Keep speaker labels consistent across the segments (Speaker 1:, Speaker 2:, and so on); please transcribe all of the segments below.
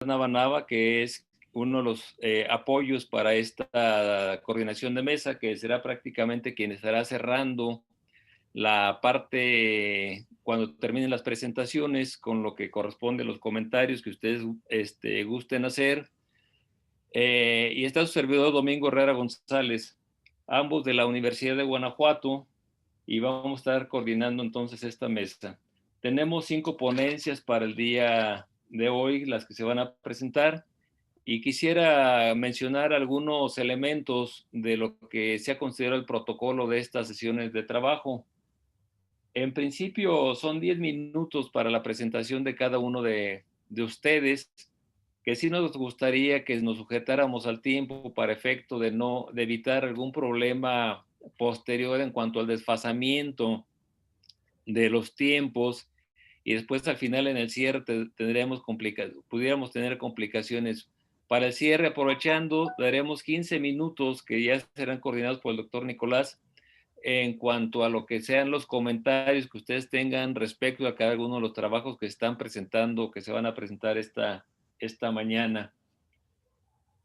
Speaker 1: Nava, que es uno de los apoyos para esta coordinación de mesa, que será prácticamente quien estará cerrando la parte cuando terminen las presentaciones, con lo que corresponde a los comentarios que ustedes gusten hacer. Y está su servidor Domingo Herrera González, ambos de la Universidad de Guanajuato, y vamos a estar coordinando entonces esta mesa. Tenemos 5 ponencias para el día de hoy, las que se van a presentar, y quisiera mencionar algunos elementos de lo que se ha considerado el protocolo de estas sesiones de trabajo. En principio son 10 minutos para la presentación de cada uno de ustedes, que sí nos gustaría que nos sujetáramos al tiempo para efecto de evitar algún problema posterior en cuanto al desfasamiento de los tiempos, y después al final en el cierre pudiéramos tener complicaciones. Para el cierre, aprovechando, daremos 15 minutos que ya serán coordinados por el doctor Nicolás en cuanto a lo que sean los comentarios que ustedes tengan respecto a cada uno de los trabajos que están presentando, que se van a presentar esta mañana.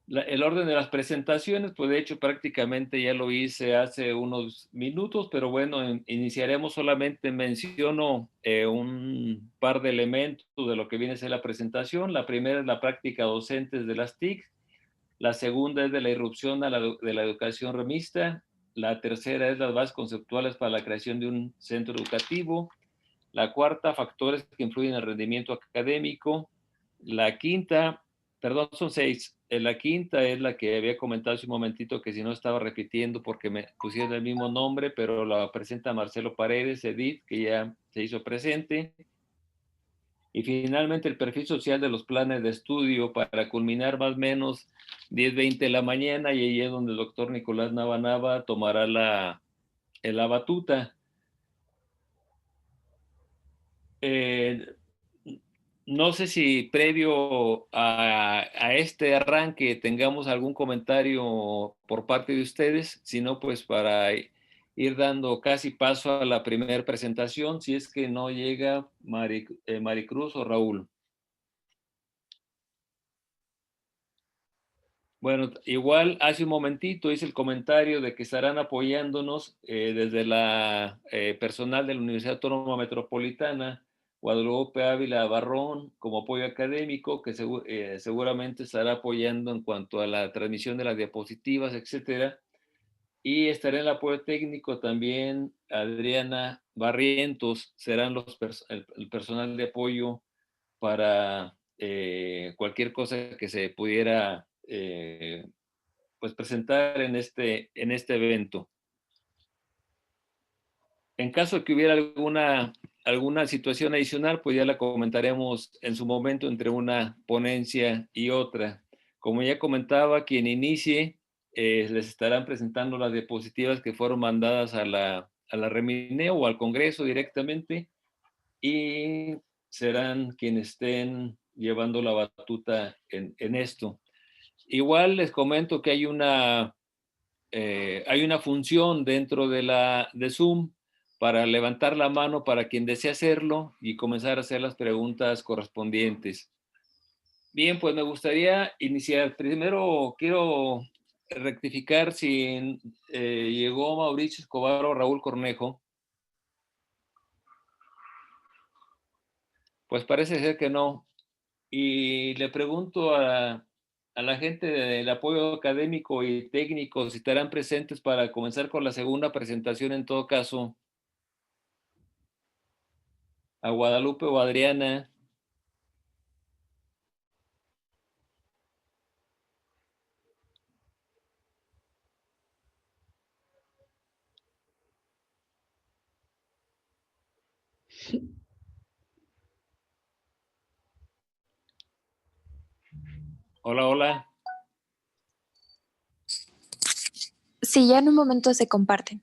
Speaker 1: El orden de las presentaciones, pues de hecho prácticamente ya lo hice hace unos minutos, pero bueno, iniciaremos. Solamente menciono un par de elementos de lo que viene a ser la presentación. La primera es la práctica docente de las TIC, la segunda es de la irrupción de la educación remista, la tercera es las bases conceptuales para la creación de un centro educativo, la cuarta, factores que influyen en el rendimiento académico, la quinta, perdón, son 6. La quinta es la que había comentado hace un momentito, que si no estaba repitiendo porque me pusieron el mismo nombre, pero la presenta Marcelo Paredes, Edith, que ya se hizo presente. Y finalmente el perfil social de los planes de estudio, para culminar más o menos 10:20 de la mañana, y ahí es donde el doctor Nicolás Nava tomará la batuta. No sé si previo a este arranque tengamos algún comentario por parte de ustedes, si no, pues para ir dando casi paso a la primera presentación, si es que no llega Maricruz o Raúl. Bueno, igual hace un momentito hice el comentario de que estarán apoyándonos desde la personal de la Universidad Autónoma Metropolitana, Guadalupe Ávila Barrón, como apoyo académico, que seguramente estará apoyando en cuanto a la transmisión de las diapositivas, etcétera. Y estará en el apoyo técnico también Adriana Barrientos, serán el personal de apoyo para cualquier cosa que se pudiera pues presentar en este evento. En caso de que hubiera alguna situación adicional, pues ya la comentaremos en su momento entre una ponencia y otra. Como ya comentaba, quien inicie, les estarán presentando las diapositivas que fueron mandadas a la Remineo o al Congreso directamente, y serán quienes estén llevando la batuta en esto. Igual les comento que hay una función dentro de Zoom para levantar la mano para quien desee hacerlo y comenzar a hacer las preguntas correspondientes. Bien, pues me gustaría iniciar. Primero quiero rectificar si llegó Mauricio Escobar o Raúl Cornejo. Pues parece ser que no. Y le pregunto a la gente del apoyo académico y técnico si estarán presentes para comenzar con la segunda presentación. En todo caso, a Guadalupe o Adriana. Hola, hola.
Speaker 2: Sí, ya en un momento se comparten.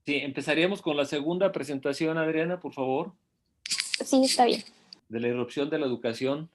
Speaker 1: Sí, empezaríamos con la segunda presentación, Adriana, por favor.
Speaker 2: Sí, está bien.
Speaker 1: De la irrupción de la educación.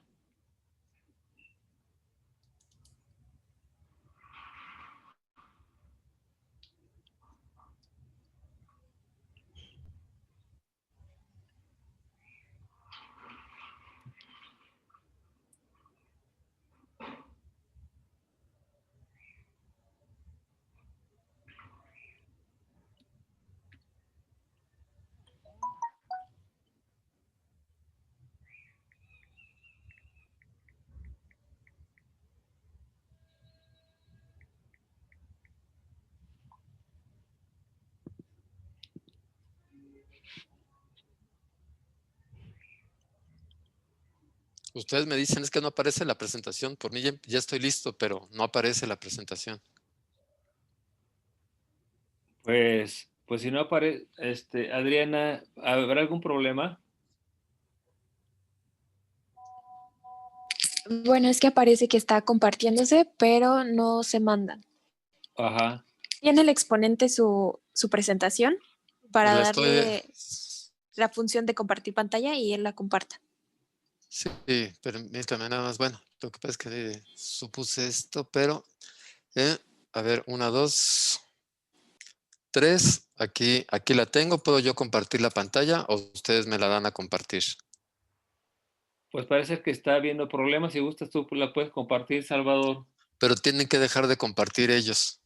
Speaker 3: Ustedes me dicen, es que no aparece la presentación. Por mí ya estoy listo, pero no aparece la presentación.
Speaker 1: Pues si no aparece, Adriana, ¿habrá algún problema?
Speaker 2: Bueno, es que aparece que está compartiéndose, pero no se manda.
Speaker 1: Ajá.
Speaker 2: Tiene el exponente su presentación para
Speaker 3: La estoy...
Speaker 2: darle la función de compartir pantalla y él la comparta.
Speaker 3: Sí, permítame nada más. Bueno, lo que pasa es que supuse esto, pero... a ver, 1, 2, 3. Aquí la tengo. ¿Puedo yo compartir la pantalla o ustedes me la dan a compartir?
Speaker 1: Pues parece que está habiendo problemas. Si gustas, tú la puedes compartir, Salvador.
Speaker 3: Pero tienen que dejar de compartir ellos.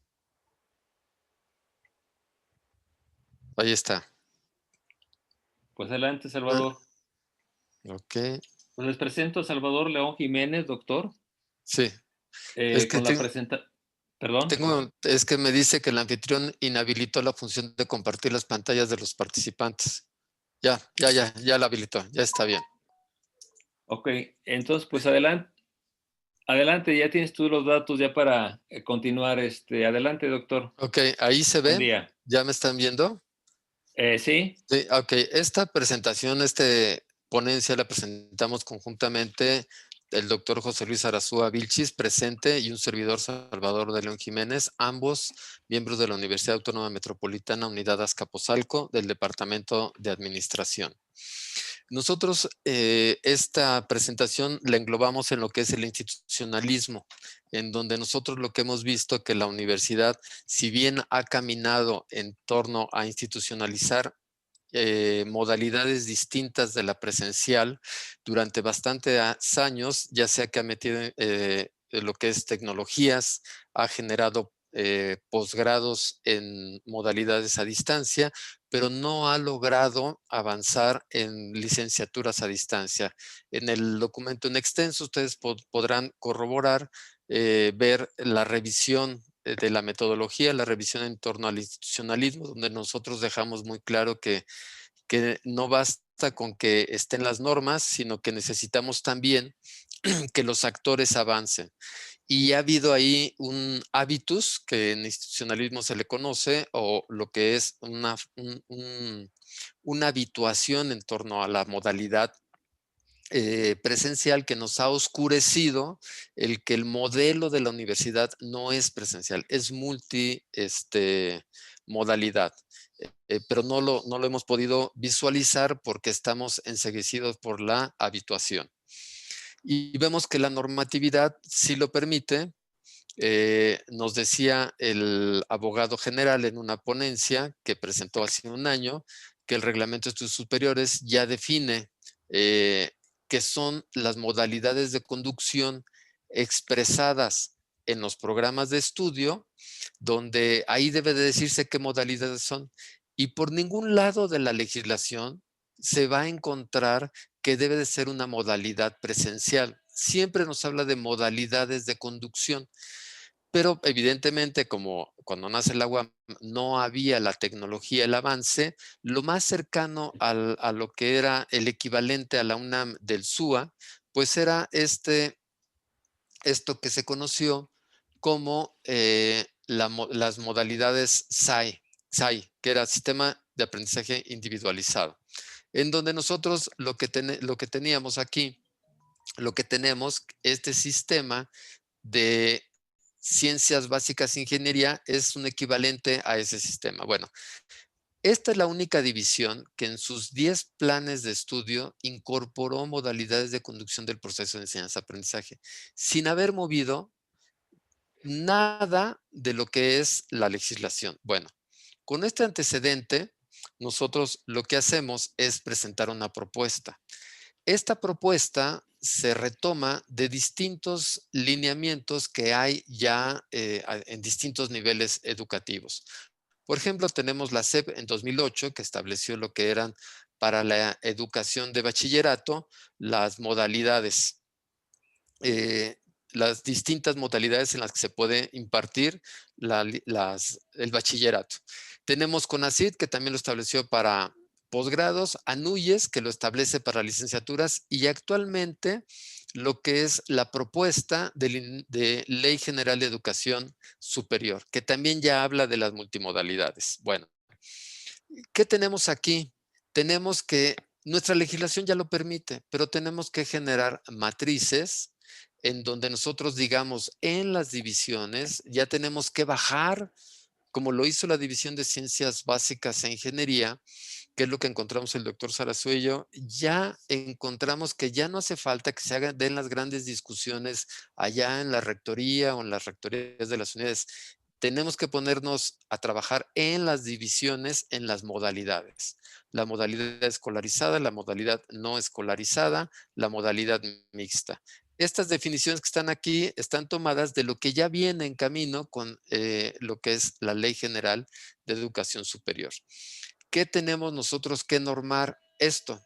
Speaker 3: Ahí está.
Speaker 1: Pues adelante,
Speaker 3: Ah,
Speaker 1: Salvador.
Speaker 3: ok.
Speaker 1: Pues les presento a Salvador León Jiménez, doctor,
Speaker 3: Sí. Es que
Speaker 1: con la Perdón.
Speaker 3: es que me dice que el anfitrión inhabilitó la función de compartir las pantallas de los participantes. Ya la habilitó. Ya está bien.
Speaker 1: Ok, entonces pues adelante, adelante, ya tienes tú los datos ya para continuar. Adelante, doctor.
Speaker 3: Ok, ahí se
Speaker 1: Buen
Speaker 3: ve.
Speaker 1: día.
Speaker 3: ¿Ya me están viendo?
Speaker 1: Sí,
Speaker 3: Sí, ok. Esta presentación, ponencia la presentamos conjuntamente el doctor José Luis Arazúa Vilchis, presente, y un servidor Salvador de León Jiménez, ambos miembros de la Universidad Autónoma Metropolitana Unidad Azcapotzalco del Departamento de Administración. Nosotros esta presentación la englobamos en lo que es el institucionalismo, en donde nosotros lo que hemos visto que la universidad, si bien ha caminado en torno a institucionalizar modalidades distintas de la presencial durante bastantes años, ya sea que ha metido lo que es tecnologías, ha generado posgrados en modalidades a distancia, pero no ha logrado avanzar en licenciaturas a distancia. En el documento en extenso ustedes podrán corroborar, ver la revisión de la metodología, la revisión en torno al institucionalismo, donde nosotros dejamos muy claro que no basta con que estén las normas, sino que necesitamos también que los actores avancen. Y ha habido ahí un hábitus que en institucionalismo se le conoce, o lo que es una habituación en torno a la modalidad presencial, que nos ha oscurecido el que el modelo de la universidad no es presencial, es modalidad. Pero no lo hemos podido visualizar porque estamos enceguecidos por la habituación. Y vemos que la normatividad sí lo permite. Nos decía el abogado general en una ponencia que presentó hace un año que el Reglamento de Estudios Superiores ya define qué son las modalidades de conducción expresadas en los programas de estudio, donde ahí debe de decirse qué modalidades son. Y por ningún lado de la legislación se va a encontrar que debe de ser una modalidad presencial. Siempre nos habla de modalidades de conducción. Pero evidentemente, como cuando nace la UAM no había la tecnología, el avance, lo más cercano a lo que era el equivalente a la UNAM del SUA, pues era esto que se conoció como las modalidades SAI, que era Sistema de Aprendizaje Individualizado, en donde nosotros lo que teníamos aquí, lo que tenemos, este sistema de ciencias básicas e ingeniería es un equivalente a ese sistema. Bueno, esta es la única división que en sus 10 planes de estudio incorporó modalidades de conducción del proceso de enseñanza-aprendizaje, sin haber movido nada de lo que es la legislación. Bueno, con este antecedente, nosotros lo que hacemos es presentar una propuesta. Esta propuesta se retoma de distintos lineamientos que hay ya en distintos niveles educativos. Por ejemplo, tenemos la SEP en 2008, que estableció lo que eran para la educación de bachillerato las modalidades, eh, las distintas modalidades en las que se puede impartir el bachillerato. Tenemos CONACYT, que también lo estableció para posgrados, ANUYES, que lo establece para licenciaturas, y actualmente lo que es la propuesta de Ley General de Educación Superior, que también ya habla de las multimodalidades. Bueno, ¿qué tenemos aquí? Tenemos que, nuestra legislación ya lo permite, pero tenemos que generar matrices en donde nosotros digamos en las divisiones ya tenemos que bajar, como lo hizo la División de Ciencias Básicas e Ingeniería, que es lo que encontramos el doctor Sarasuello, ya encontramos que ya no hace falta que se hagan, den las grandes discusiones allá en la rectoría o en las rectorías de las unidades. Tenemos que ponernos a trabajar en las divisiones, en las modalidades. La modalidad escolarizada, la modalidad no escolarizada, la modalidad mixta. Estas definiciones que están aquí están tomadas de lo que ya viene en camino con lo que es la Ley General de Educación Superior. ¿Qué tenemos nosotros que normar esto?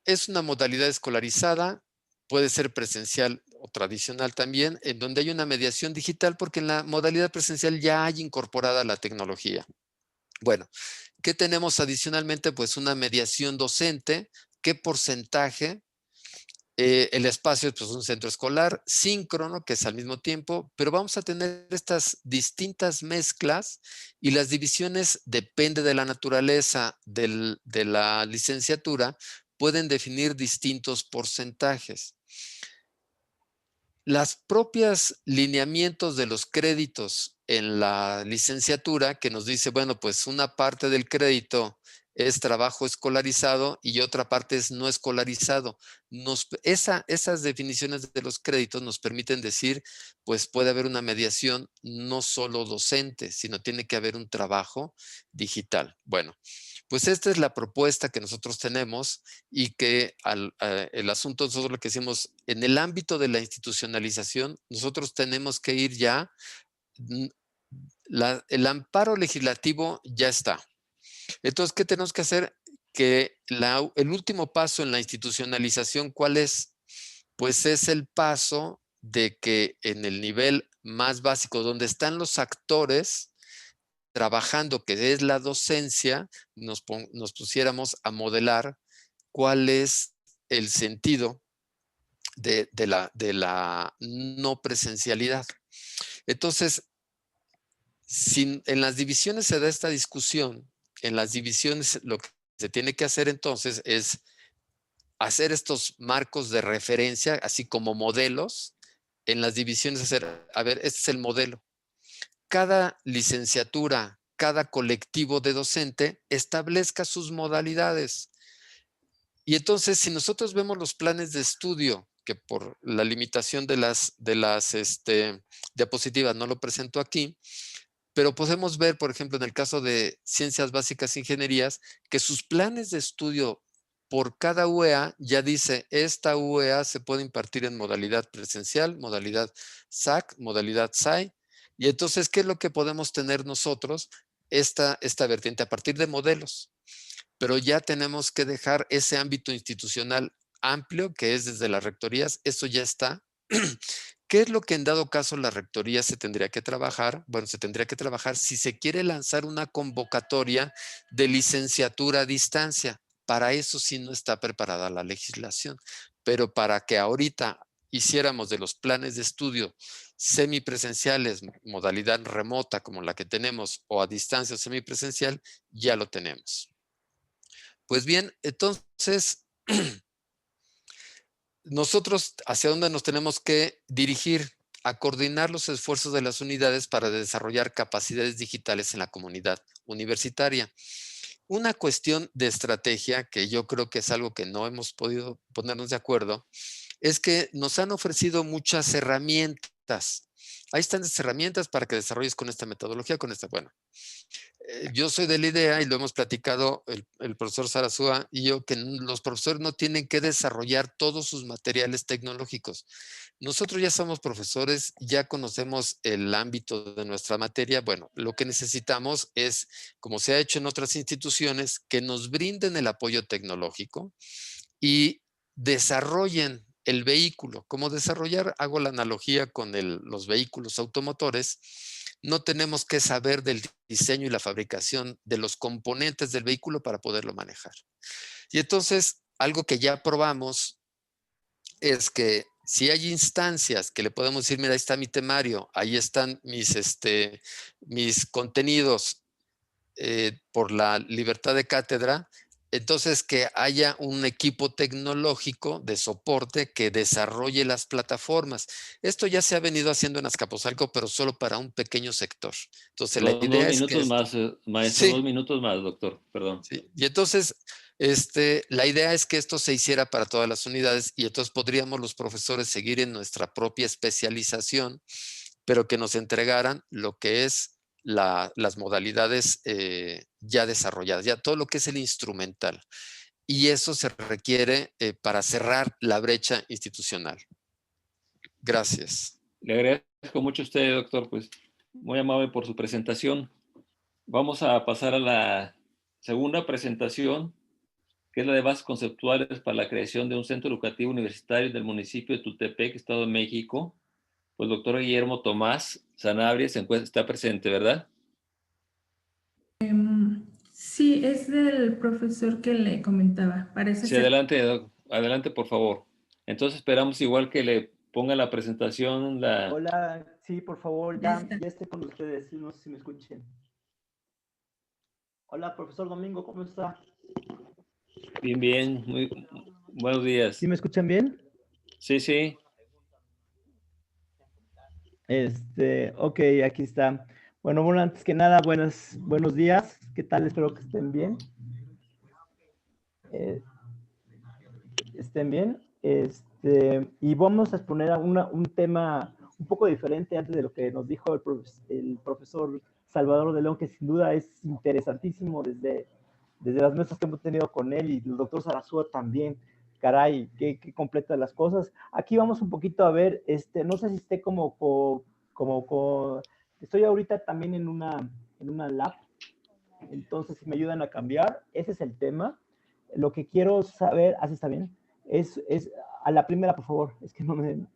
Speaker 3: Es una modalidad escolarizada, puede ser presencial o tradicional también, en donde hay una mediación digital, porque en la modalidad presencial ya hay incorporada la tecnología. Bueno, ¿qué tenemos adicionalmente? Pues una mediación docente. ¿Qué porcentaje? El espacio es pues, un centro escolar síncrono, que es al mismo tiempo, pero vamos a tener estas distintas mezclas y las divisiones, depende de la naturaleza de la licenciatura, pueden definir distintos porcentajes. Las propias lineamientos de los créditos en la licenciatura que nos dice, bueno, pues una parte del crédito es trabajo escolarizado y otra parte es no escolarizado. Esas definiciones de los créditos nos permiten decir, pues puede haber una mediación no solo docente, sino tiene que haber un trabajo digital. Bueno, pues esta es la propuesta que nosotros tenemos y que el asunto, nosotros lo que decimos, en el ámbito de la institucionalización, nosotros tenemos que ir ya, el amparo legislativo ya está. Entonces, ¿qué tenemos que hacer? Que el último paso en la institucionalización, ¿cuál es? Pues es el paso de que en el nivel más básico, donde están los actores trabajando, que es la docencia, nos pusiéramos a modelar cuál es el sentido de la no presencialidad. Entonces, si en las divisiones se da esta discusión, en las divisiones lo que se tiene que hacer entonces es hacer estos marcos de referencia, así como modelos, en las divisiones hacer, a ver, este es el modelo. Cada licenciatura, cada colectivo de docente establezca sus modalidades. Y entonces, si nosotros vemos los planes de estudio, que por la limitación de las diapositivas no lo presento aquí, pero podemos ver, por ejemplo, en el caso de Ciencias Básicas e Ingenierías, que sus planes de estudio por cada UEA ya dice, esta UEA se puede impartir en modalidad presencial, modalidad SAC, modalidad SAI. Y entonces, ¿qué es lo que podemos tener nosotros? Esta vertiente a partir de modelos. Pero ya tenemos que dejar ese ámbito institucional amplio, que es desde las rectorías, eso ya está. ¿Qué es lo que en dado caso la rectoría se tendría que trabajar? Bueno, se tendría que trabajar si se quiere lanzar una convocatoria de licenciatura a distancia. Para eso sí no está preparada la legislación, pero para que ahorita hiciéramos de los planes de estudio semipresenciales, modalidad remota como la que tenemos, o a distancia o semipresencial, ya lo tenemos. Pues bien, entonces, nosotros hacia dónde nos tenemos que dirigir, a coordinar los esfuerzos de las unidades para desarrollar capacidades digitales en la comunidad universitaria. Una cuestión de estrategia que yo creo que es algo que no hemos podido ponernos de acuerdo, es que nos han ofrecido muchas herramientas. Ahí están las herramientas para que desarrolles con esta metodología, con esta, bueno. Yo soy de la idea, y lo hemos platicado el profesor Sarasúa y yo, que los profesores no tienen que desarrollar todos sus materiales tecnológicos. Nosotros ya somos profesores, ya conocemos el ámbito de nuestra materia. Bueno, lo que necesitamos es, como se ha hecho en otras instituciones, que nos brinden el apoyo tecnológico y desarrollen el vehículo. Como desarrollar, hago la analogía con los vehículos automotores. No tenemos que saber del diseño y la fabricación de los componentes del vehículo para poderlo manejar. Y entonces, algo que ya probamos es que si hay instancias que le podemos decir, mira, ahí está mi temario, ahí están mis contenidos por la libertad de cátedra, entonces que haya un equipo tecnológico de soporte que desarrolle las plataformas. Esto ya se ha venido haciendo en Azcapotzalco, pero solo para un pequeño sector. Entonces la
Speaker 1: Perdón, 2
Speaker 3: idea es que
Speaker 1: minutos
Speaker 3: esto,
Speaker 1: más, maestro,
Speaker 3: sí,
Speaker 1: 2 minutos más, doctor, perdón.
Speaker 3: sí. Y entonces la idea es que esto se hiciera para todas las unidades y entonces podríamos los profesores seguir en nuestra propia especialización, pero que nos entregaran lo que es las modalidades ya desarrolladas, ya todo lo que es el instrumental. Y eso se requiere para cerrar la brecha institucional. Gracias.
Speaker 1: Le agradezco mucho a usted, doctor, pues muy amable por su presentación. Vamos a pasar a la segunda presentación, que es la de bases conceptuales para la creación de un centro educativo universitario del municipio de Tultepec, Estado de México. Pues el doctor Guillermo Tomás Sanabria está presente, ¿verdad?
Speaker 4: Sí, es del profesor que le comentaba. Parece
Speaker 1: Sí,
Speaker 4: ser.
Speaker 1: adelante, adelante, por favor. Entonces esperamos igual que le ponga la presentación la...
Speaker 5: Hola, sí, por favor,
Speaker 4: Ya
Speaker 5: ya,
Speaker 4: está.
Speaker 5: ya estoy con ustedes, no sé si me escuchen. Hola, profesor Domingo, ¿cómo está?
Speaker 1: Bien, bien, muy buenos días.
Speaker 5: ¿Sí me escuchan bien?
Speaker 1: Sí, sí.
Speaker 5: Ok, aquí está. Bueno, antes que nada, buenos días. ¿Qué tal? Espero que estén bien. Estén bien. Y vamos a exponer un tema un poco diferente antes de lo que nos dijo el profesor Salvador de León, que sin duda es interesantísimo desde las mesas que hemos tenido con él y el doctor Sarasúa también. Caray, qué completa las cosas. Aquí vamos un poquito a ver, no sé si esté estoy ahorita también en una lab, entonces si me ayudan a cambiar, ese es el tema. Lo que quiero saber, así está bien, es a la primera, por favor, es que no me,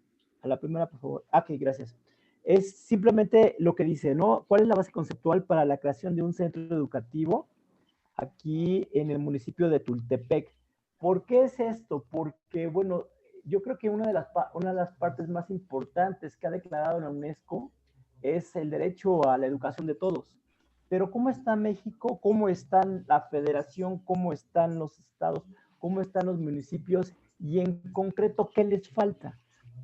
Speaker 5: a la primera, por favor. Ok, gracias. Es simplemente lo que dice, ¿no? ¿Cuál es la base conceptual para la creación de un centro educativo aquí en el municipio de Tultepec? ¿Por qué es esto? Porque, bueno, yo creo que una de las partes más importantes que ha declarado la UNESCO es el derecho a la educación de todos. Pero ¿cómo está México? ¿Cómo están la federación? ¿Cómo están los estados? ¿Cómo están los municipios? Y en concreto, ¿qué les falta?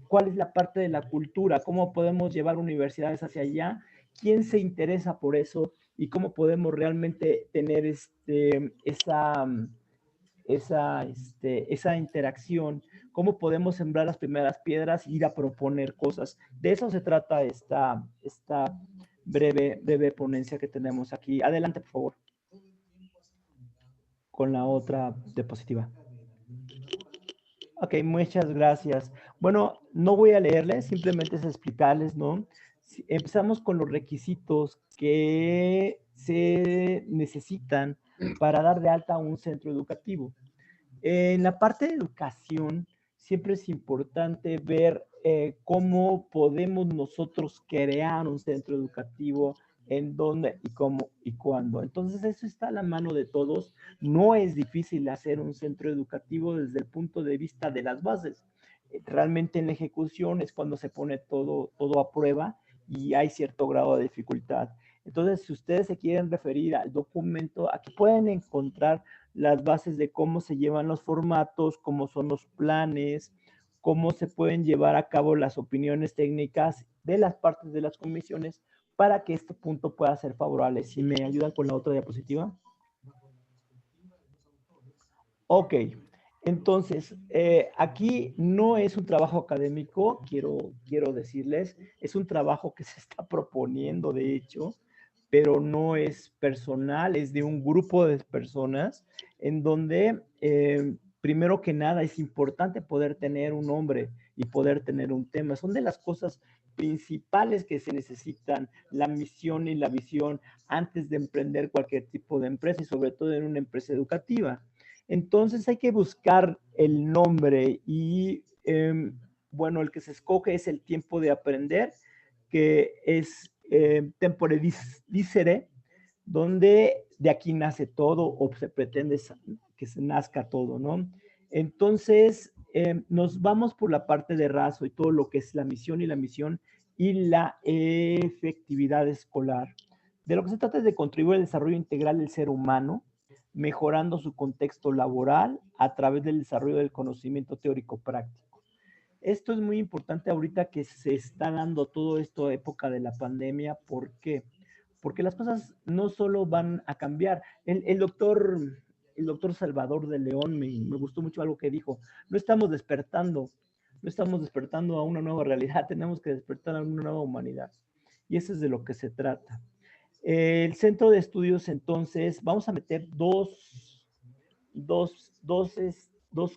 Speaker 5: ¿Cuál es la parte de la cultura? ¿Cómo podemos llevar universidades hacia allá? ¿Quién se interesa por eso? ¿Y cómo podemos realmente tener esa interacción? ¿Cómo podemos sembrar las primeras piedras e ir a proponer cosas? De eso se trata esta breve ponencia que tenemos aquí. Adelante, por favor, con la otra diapositiva. Ok, muchas gracias. Bueno, no voy a leerles, simplemente es explicarles, ¿no? Empezamos con los requisitos que se necesitan para dar de alta un centro educativo. En la parte de educación, siempre es importante ver cómo podemos nosotros crear un centro educativo, en dónde y cómo y cuándo. Entonces, eso está a la mano de todos. No es difícil hacer un centro educativo desde el punto de vista de las bases. Realmente en la ejecución es cuando se pone todo a prueba y hay cierto grado de dificultad. Entonces, si ustedes se quieren referir al documento, aquí pueden encontrar las bases de cómo se llevan los formatos, cómo son los planes, cómo se pueden llevar a cabo las opiniones técnicas de las partes de las comisiones para que este punto pueda ser favorable. Si me ayudan con la otra diapositiva. Ok, entonces, aquí no es un trabajo académico, quiero decirles, es un trabajo que se está proponiendo, de hecho, pero no es personal, es de un grupo de personas en donde, primero que nada, es importante poder tener un nombre y poder tener un tema. Son de las cosas principales que se necesitan, la misión y la visión antes de emprender cualquier tipo de empresa y sobre todo en una empresa educativa. Entonces hay que buscar el nombre y, bueno, el que se escoge es el tiempo de aprender, que es tempore dicere, donde de aquí nace todo o se pretende que se nazca todo, ¿no? Entonces, nos vamos por la parte de raso y todo lo que es la misión y la efectividad escolar. De lo que se trata es de contribuir al desarrollo integral del ser humano, mejorando su contexto laboral a través del desarrollo del conocimiento teórico práctico. Esto es muy importante ahorita que se está dando todo esto época de la pandemia. ¿Por qué? Porque las cosas no solo van a cambiar. El doctor Salvador de León me gustó mucho algo que dijo. No estamos despertando a una nueva realidad, tenemos que despertar a una nueva humanidad. Y eso es de lo que se trata. El centro de estudios, entonces, vamos a meter dos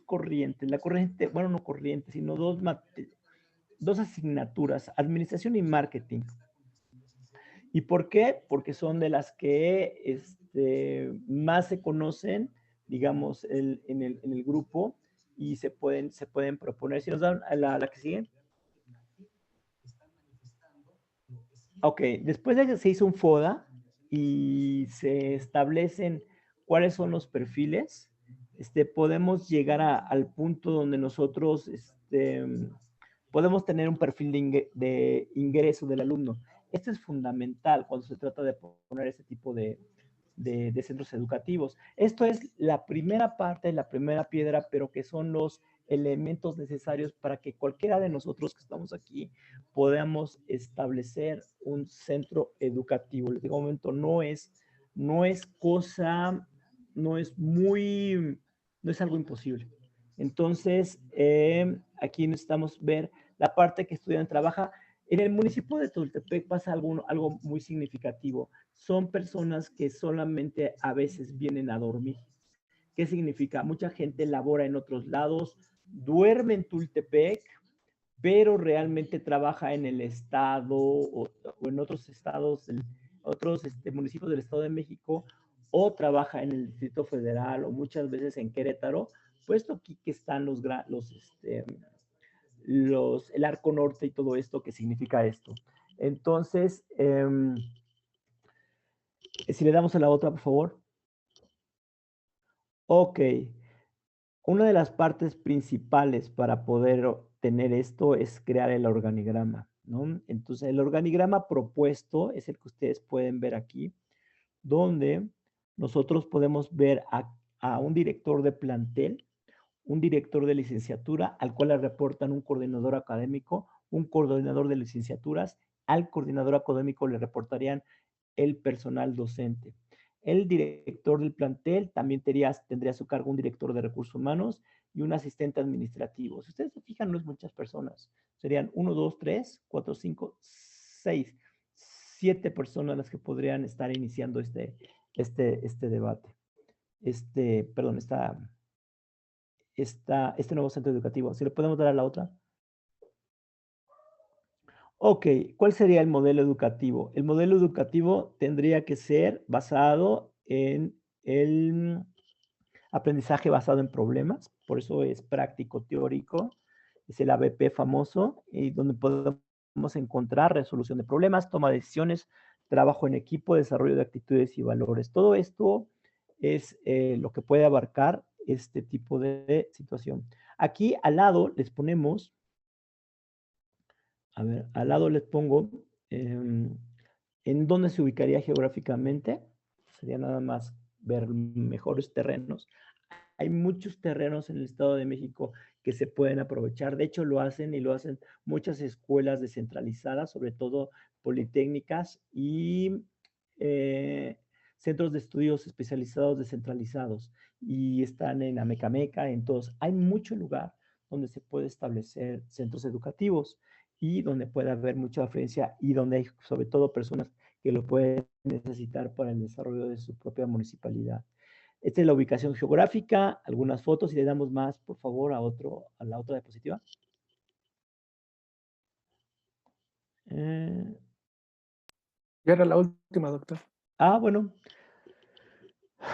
Speaker 5: corrientes. La corriente, bueno, no corriente, sino dos asignaturas, administración y marketing. ¿Y por qué? Porque son de las que más se conocen, digamos, en el grupo y se pueden proponer. Si nos dan a la que sigue. Ok, después de que se hizo un FODA y se establecen cuáles son los perfiles, podemos llegar al punto donde nosotros podemos tener un perfil de ingreso del alumno. Esto es fundamental cuando se trata de poner ese tipo de centros educativos. Esto es la primera parte, la primera piedra, pero que son los elementos necesarios para que cualquiera de nosotros que estamos aquí podamos establecer un centro educativo. Les digo, un momento, no es algo imposible. Entonces, aquí necesitamos ver la parte que estudian, trabaja. En el municipio de Tultepec pasa algo muy significativo. Son personas que solamente a veces vienen a dormir. ¿Qué significa? Mucha gente labora en otros lados, duerme en Tultepec, pero realmente trabaja en el estado o en otros estados, otros municipios del Estado de México, o trabaja en el Distrito Federal o muchas veces en Querétaro, puesto aquí que están el arco norte y todo esto que significa esto. Entonces, si le damos a la otra, por favor. Ok. Una de las partes principales para poder tener esto es crear el organigrama, ¿no? Entonces, el organigrama propuesto es el que ustedes pueden ver aquí, donde nosotros podemos ver a un director de plantel, un director de licenciatura, al cual le reportan un coordinador académico, un coordinador de licenciaturas, al coordinador académico le reportarían el personal docente. El director del plantel también tendría a su cargo un director de recursos humanos y un asistente administrativo. Si ustedes se fijan, no es muchas personas. Serían 1, 2, 3, 4, 5, 6, 7 personas las que podrían estar iniciando este debate. Este nuevo centro educativo. Si le podemos dar a la otra. Ok, ¿cuál sería el modelo educativo? El modelo educativo tendría que ser basado en el aprendizaje basado en problemas, por eso es práctico teórico, es el ABP famoso, y donde podemos encontrar resolución de problemas, toma de decisiones, trabajo en equipo, desarrollo de actitudes y valores. Todo esto es lo que puede abarcar este tipo de situación. Aquí al lado les ponemos, a ver, al lado les pongo en dónde se ubicaría geográficamente. Sería nada más ver mejores terrenos. Hay muchos terrenos en el Estado de México que se pueden aprovechar. De hecho, lo hacen muchas escuelas descentralizadas, sobre todo politécnicas y centros de estudios especializados descentralizados. Y están en Amecameca, en todos. Hay mucho lugar donde se puede establecer centros educativos y donde puede haber mucha afluencia y donde hay sobre todo personas que lo pueden necesitar para el desarrollo de su propia municipalidad. Esta es la ubicación geográfica, algunas fotos y le damos más, por favor, a la otra diapositiva.
Speaker 6: Ya era la última, doctor.
Speaker 5: Bueno.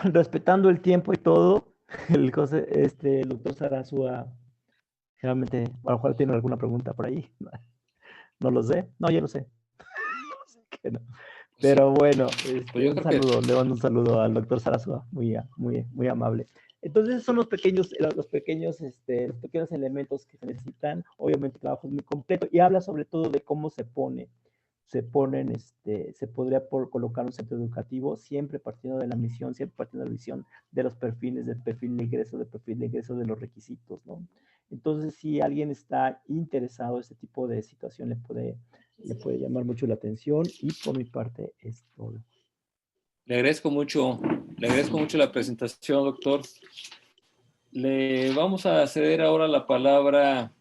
Speaker 5: Respetando el tiempo y todo, el doctor Sarasúa generalmente, a lo mejor tiene alguna pregunta por ahí. No lo sé. No, ya lo sé. ¿no? Pero bueno,
Speaker 1: yo
Speaker 5: un
Speaker 1: creo que-
Speaker 5: saludo, le mando un saludo al doctor Sarasúa, muy amable. Entonces son los pequeños elementos que se necesitan. Obviamente el trabajo es muy completo y habla sobre todo de cómo se ponen, se podría colocar un centro educativo, siempre partiendo de la misión, siempre partiendo de la visión de los perfiles, del perfil de ingreso, de los requisitos, ¿no? Entonces, si alguien está interesado en este tipo de situación, le puede llamar mucho la atención y por mi parte es todo.
Speaker 1: Le agradezco mucho la presentación, doctor. Le vamos a ceder ahora la palabra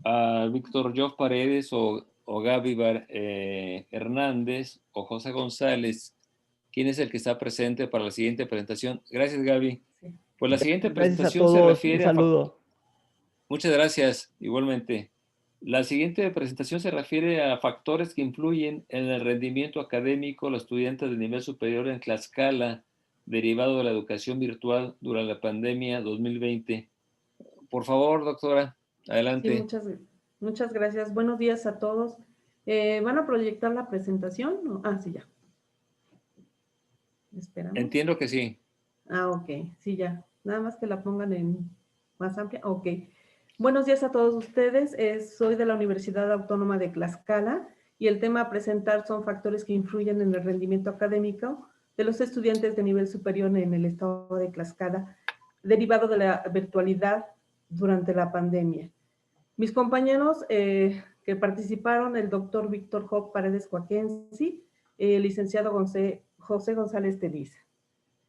Speaker 1: a Víctor Joff Paredes o Gaby Hernández o José González. ¿Quién es el que está presente para la siguiente presentación? Gracias, Gaby. Pues la siguiente
Speaker 5: Gracias a
Speaker 1: presentación se
Speaker 5: todos,
Speaker 1: refiere
Speaker 5: un saludo.
Speaker 1: Muchas gracias, igualmente. La siguiente presentación se refiere a factores que influyen en el rendimiento académico de los estudiantes de nivel superior en Tlaxcala, derivado de la educación virtual durante la pandemia 2020. Por favor, doctora, adelante.
Speaker 7: Sí, muchas gracias. Buenos días a todos. ¿Van a proyectar la presentación? ¿No? Ah, sí, ya. Esperamos.
Speaker 1: Entiendo que sí.
Speaker 7: Ah, ok. Sí, ya. Nada más que la pongan en más amplia. Ok. Buenos días a todos ustedes. Soy de la Universidad Autónoma de Tlaxcala y el tema a presentar son factores que influyen en el rendimiento académico de los estudiantes de nivel superior en el estado de Tlaxcala, derivado de la virtualidad durante la pandemia. Mis compañeros que participaron, el doctor Víctor Joff Paredes Coaquensi, el licenciado José González Teliza.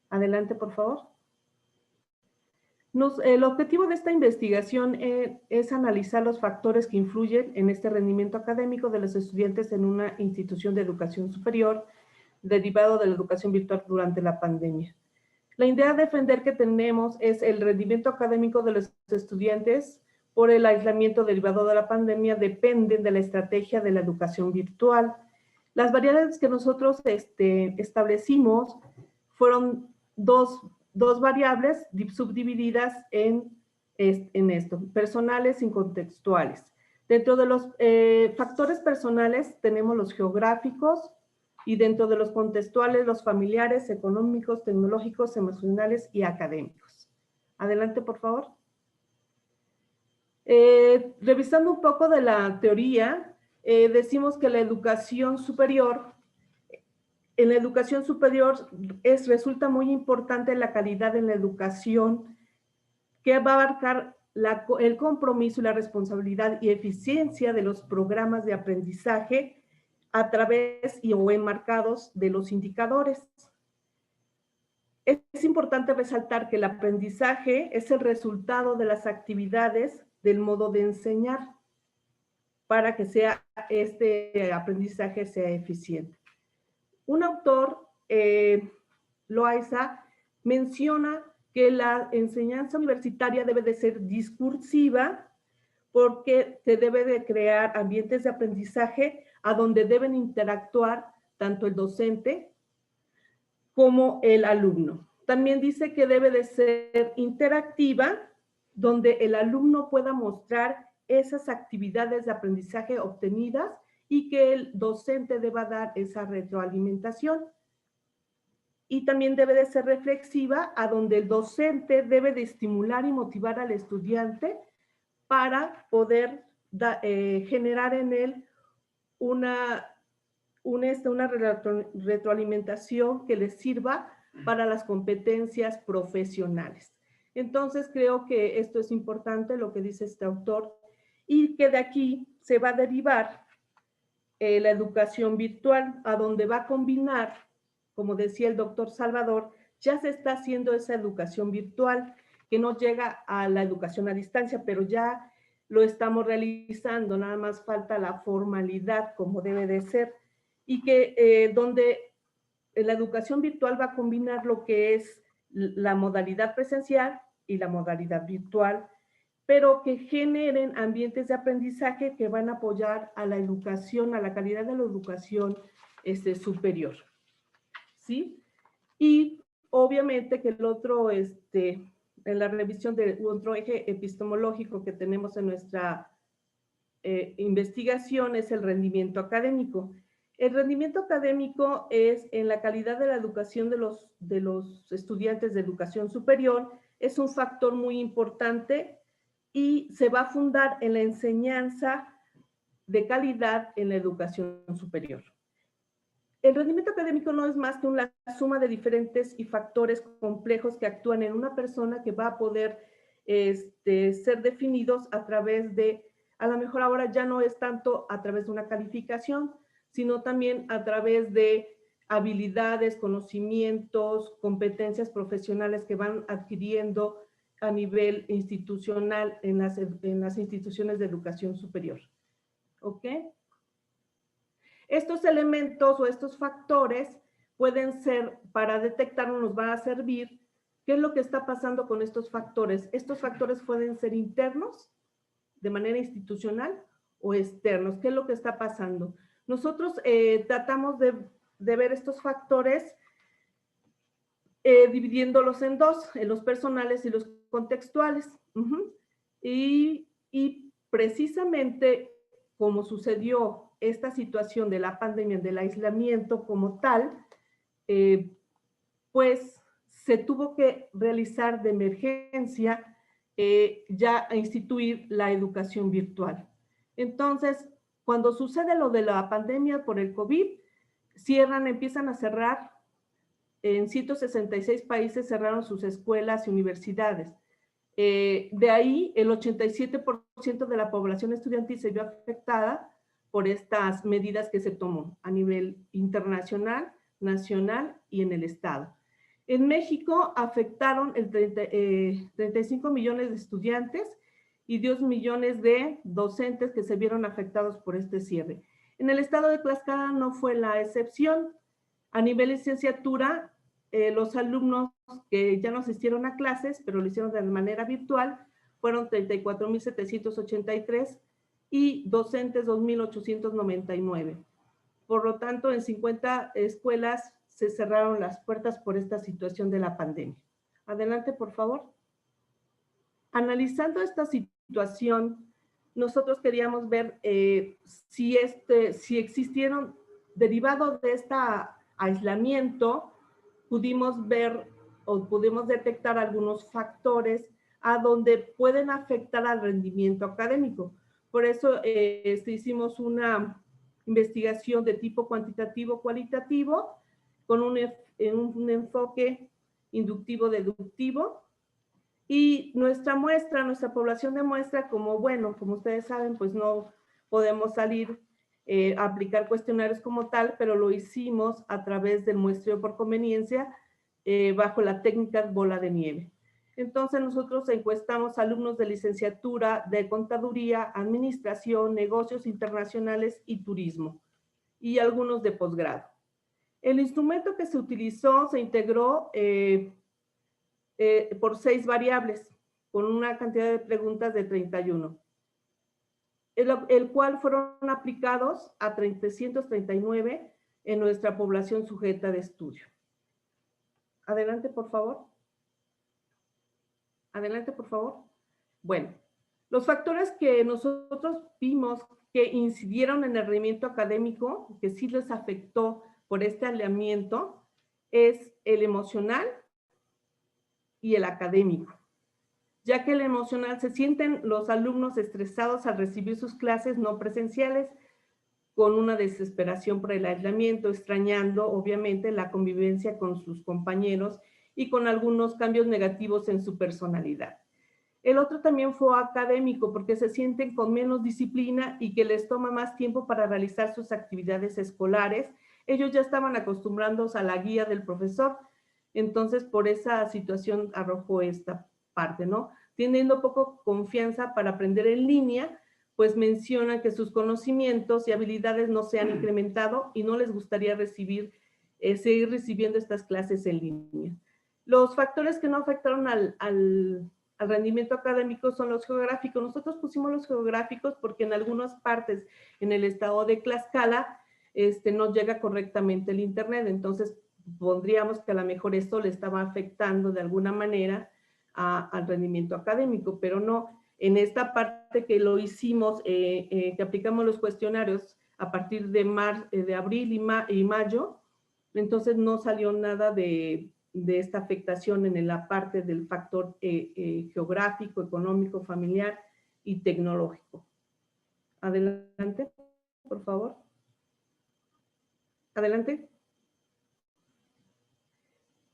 Speaker 7: Adelante, por favor. El objetivo de esta investigación es analizar los factores que influyen en este rendimiento académico de los estudiantes en una institución de educación superior derivado de la educación virtual durante la pandemia. La idea a defender que tenemos es el rendimiento académico de los estudiantes por el aislamiento derivado de la pandemia dependen de la estrategia de la educación virtual. Las variables que nosotros establecimos fueron dos variables subdivididas en esto, personales y contextuales. Dentro de los factores personales tenemos los geográficos y dentro de los contextuales los familiares, económicos, tecnológicos, emocionales y académicos. Adelante, por favor. Revisando un poco de la teoría, decimos que en la educación superior resulta muy importante la calidad en la educación que va a abarcar el compromiso y la responsabilidad y eficiencia de los programas de aprendizaje a través o enmarcados de los indicadores. Es importante resaltar que el aprendizaje es el resultado de las actividades del modo de enseñar para que este aprendizaje sea eficiente. Un autor, Loaiza, menciona que la enseñanza universitaria debe de ser discursiva porque se debe de crear ambientes de aprendizaje a donde deben interactuar tanto el docente como el alumno. También dice que debe de ser interactiva, donde el alumno pueda mostrar esas actividades de aprendizaje obtenidas y que el docente deba dar esa retroalimentación. Y también debe de ser reflexiva, a donde el docente debe de estimular y motivar al estudiante para poder generar en él una retroalimentación que les sirva para las competencias profesionales. Entonces, creo que esto es importante, lo que dice este autor, y que de aquí se va a derivar la educación virtual, a donde va a combinar, como decía el doctor Salvador, ya se está haciendo esa educación virtual, que no llega a la educación a distancia, pero ya lo estamos realizando, nada más falta la formalidad como debe de ser, y que donde la educación virtual va a combinar lo que es la modalidad presencial y la modalidad virtual, pero que generen ambientes de aprendizaje que van a apoyar a la educación, a la calidad de la educación superior. ¿Sí? Y obviamente que el otro, en la revisión de otro eje epistemológico que tenemos en nuestra investigación es el rendimiento académico. El rendimiento académico es en la calidad de la educación de los estudiantes de educación superior, es un factor muy importante y se va a fundar en la enseñanza de calidad en la educación superior. El rendimiento académico no es más que una suma de diferentes y factores complejos que actúan en una persona que va a poder ser definidos a través de, a lo mejor ahora ya no es tanto a través de una calificación, sino también a través de habilidades, conocimientos, competencias profesionales que van adquiriendo a nivel institucional en las instituciones de educación superior. ¿Ok? Estos elementos o estos factores pueden ser, para detectarlos nos van a servir. ¿Qué es lo que está pasando con estos factores? Estos factores pueden ser internos, de manera institucional, o externos. ¿Qué es lo que está pasando? Nosotros tratamos de ver estos factores dividiéndolos en dos, en los personales y los contextuales. Y precisamente como sucedió esta situación de la pandemia, del aislamiento como tal, pues se tuvo que realizar de emergencia ya a instituir la educación virtual. Entonces, cuando sucede lo de la pandemia por el COVID, empiezan a cerrar. En 166 países cerraron sus escuelas y universidades. De ahí, el 87% de la población estudiantil se vio afectada por estas medidas que se tomó a nivel internacional, nacional y en el estado. En México afectaron 35 millones de estudiantes y 2 millones de docentes que se vieron afectados por este cierre. En el estado de Tlaxcala no fue la excepción. A nivel licenciatura, los alumnos que ya no asistieron a clases, pero lo hicieron de manera virtual, fueron 34,783 y docentes 2,899. Por lo tanto, en 50 escuelas se cerraron las puertas por esta situación de la pandemia. Adelante, por favor. Analizando esta situación, nosotros queríamos ver si existieron, derivado de este aislamiento, pudimos ver o pudimos detectar algunos factores a donde pueden afectar al rendimiento académico. Por eso hicimos una investigación de tipo cuantitativo-cualitativo con un enfoque inductivo-deductivo. Y nuestra población de muestra, como ustedes saben, pues no podemos salir a aplicar cuestionarios como tal, pero lo hicimos a través del muestreo por conveniencia bajo la técnica bola de nieve. Entonces nosotros encuestamos alumnos de licenciatura, de contaduría, administración, negocios internacionales y turismo, y algunos de posgrado. El instrumento que se utilizó se integró por 6 variables, con una cantidad de preguntas de 31, el cual fueron aplicados a 339 en nuestra población sujeta de estudio. Adelante, por favor. Adelante, por favor. Bueno, los factores que nosotros vimos que incidieron en el rendimiento académico, que sí les afectó por este aislamiento, es el emocional y el académico, ya que el emocional se sienten los alumnos estresados al recibir sus clases no presenciales, con una desesperación por el aislamiento, extrañando obviamente la convivencia con sus compañeros y con algunos cambios negativos en su personalidad. El otro también fue académico, porque se sienten con menos disciplina y que les toma más tiempo para realizar sus actividades escolares. Ellos ya estaban acostumbrados a la guía del profesor, entonces por esa situación arrojó esta parte, ¿no? Teniendo poco confianza para aprender en línea, pues menciona que sus conocimientos y habilidades no se han incrementado y no les gustaría seguir recibiendo estas clases en línea. Los factores que no afectaron al rendimiento académico son los geográficos. Nosotros pusimos los geográficos porque en algunas partes en el estado de Tlaxcala no llega correctamente el internet, entonces pondríamos que a lo mejor esto le estaba afectando de alguna manera al rendimiento académico, pero no. En esta parte que lo hicimos, que aplicamos los cuestionarios a partir de abril y mayo. Entonces no salió nada de esta afectación en la parte del factor geográfico, económico, familiar y tecnológico. Adelante, por favor. Adelante.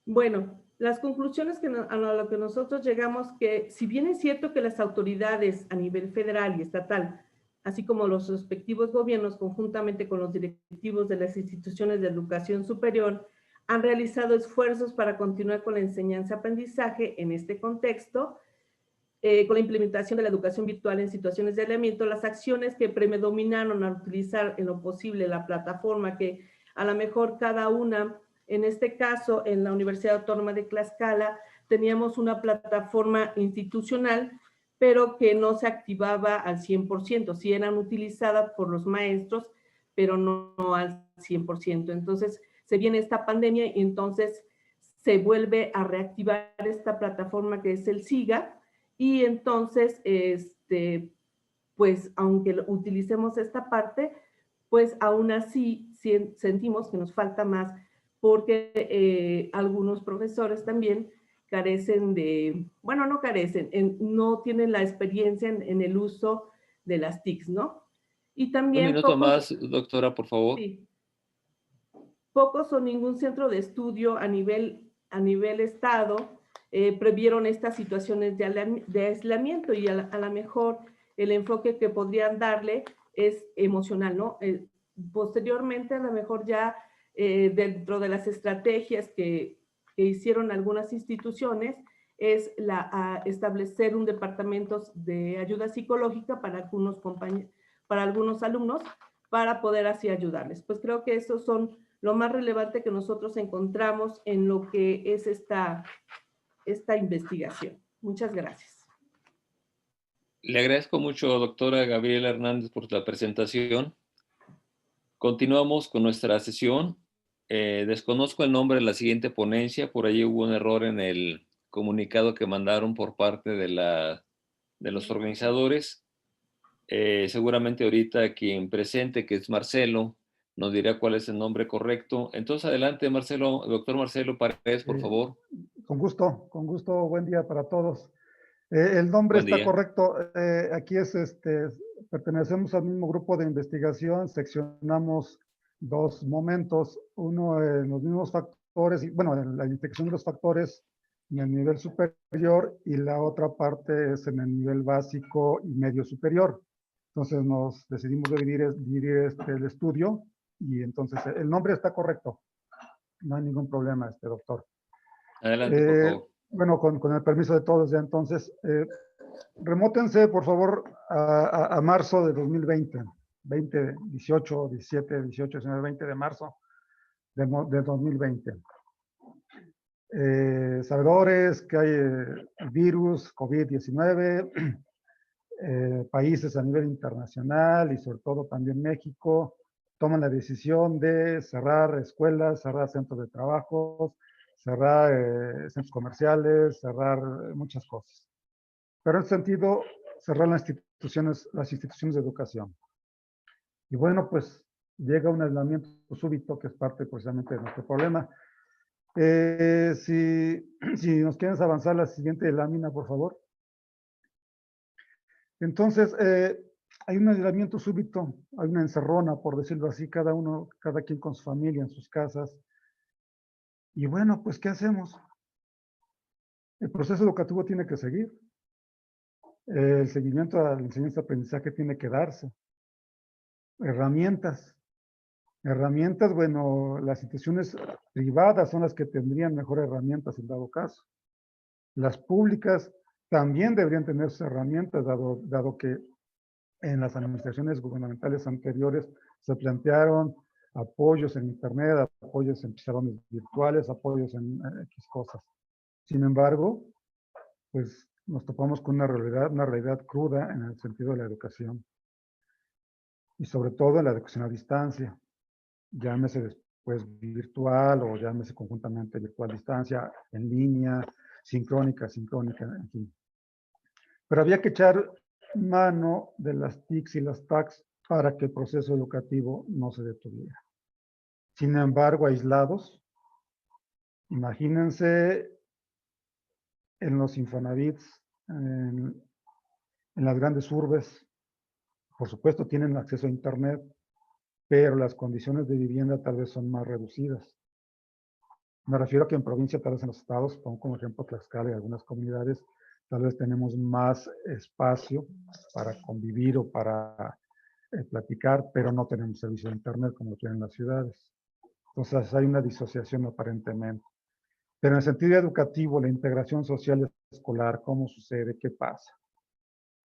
Speaker 7: Bueno, las conclusiones a lo que nosotros llegamos, que si bien es cierto que las autoridades a nivel federal y estatal, así como los respectivos gobiernos conjuntamente con los directivos de las instituciones de educación superior, han realizado esfuerzos para continuar con la enseñanza-aprendizaje en este contexto, con la implementación de la educación virtual en situaciones de aislamiento, las acciones que predominaron a utilizar en lo posible la plataforma que a lo mejor cada una, en este caso en la Universidad Autónoma de Tlaxcala, teníamos una plataforma institucional, pero que no se activaba al 100%, sí eran utilizadas por los maestros, pero no al 100%. Entonces se viene esta pandemia y entonces se vuelve a reactivar esta plataforma que es el SIGA, y entonces, pues aunque utilicemos esta parte, pues aún así sentimos que nos falta más, porque algunos profesores también carecen de, bueno, no carecen, no tienen la experiencia en el uso de las TICs, ¿no? Y también
Speaker 1: Un minuto más, doctora, por favor.
Speaker 7: Sí, pocos o ningún centro de estudio a nivel estado previeron estas situaciones de aislamiento, y a lo mejor el enfoque que podrían darle es emocional, ¿no? Posteriormente, a lo mejor ya dentro de las estrategias que hicieron algunas instituciones, es establecer un departamento de ayuda psicológica para algunos alumnos, para poder así ayudarles. Pues creo que esos son lo más relevante que nosotros encontramos en lo que es esta investigación. Muchas gracias.
Speaker 1: Le agradezco mucho, doctora Gabriela Hernández, por la presentación. Continuamos con nuestra sesión. Desconozco el nombre de la siguiente ponencia. Por ahí hubo un error en el comunicado que mandaron por parte de los organizadores. Seguramente ahorita quien presente, que es Marcelo, nos dirá cuál es el nombre correcto. Entonces, adelante, Marcelo, doctor Marcelo Paredes, por favor.
Speaker 8: Con gusto, buen día para todos. El nombre
Speaker 1: Buen
Speaker 8: está
Speaker 1: día.
Speaker 8: correcto. Aquí pertenecemos al mismo grupo de investigación, seccionamos dos momentos, uno en los mismos factores, bueno, en la detección de los factores en el nivel superior, y la otra parte es en el nivel básico y medio superior. Entonces nos decidimos dividir el estudio, y entonces el nombre está correcto. No hay ningún problema, doctor.
Speaker 1: Adelante, por favor.
Speaker 8: Bueno, con el permiso de todos ya, entonces, remótense, por favor, a marzo de 2020, 18, 19, 20 de marzo de 2020. Sabedores que hay el virus COVID-19, países a nivel internacional y sobre todo también México, toman la decisión de cerrar escuelas, cerrar centros de trabajo, cerrar centros comerciales, cerrar muchas cosas. Pero en ese sentido, cerrar las instituciones de educación. Y bueno, pues llega un aislamiento súbito, que es parte precisamente de nuestro problema. Si nos quieren avanzar la siguiente lámina, por favor. Entonces, hay un aislamiento súbito, hay una encerrona, por decirlo así, cada quien con su familia, en sus casas. Y bueno, pues, ¿qué hacemos? El proceso educativo tiene que seguir. El seguimiento a la enseñanza-aprendizaje tiene que darse. Herramientas, bueno, las instituciones privadas son las que tendrían mejores herramientas en dado caso. Las públicas también deberían tener sus herramientas, dado que en las administraciones gubernamentales anteriores se plantearon apoyos en Internet, apoyos en pizarrones virtuales, apoyos en X cosas. Sin embargo, pues nos topamos con una realidad cruda en el sentido de la educación. Y sobre todo en la educación a distancia. Llámese después virtual o llámese conjuntamente virtual a distancia, en línea, sincrónica, en fin. Pero había que echar mano de las TICs y las TACs para que el proceso educativo no se detuviera. Sin embargo, aislados, imagínense en los Infonavits, en las grandes urbes, por supuesto tienen acceso a Internet, pero las condiciones de vivienda tal vez son más reducidas. Me refiero a que en provincia, tal vez en los estados, pongo como ejemplo Tlaxcala y algunas comunidades, tal vez tenemos más espacio para convivir o para platicar, pero no tenemos servicio de Internet como lo tienen las ciudades. Entonces hay una disociación aparentemente. Pero en el sentido educativo, la integración social escolar, ¿cómo sucede? ¿Qué pasa?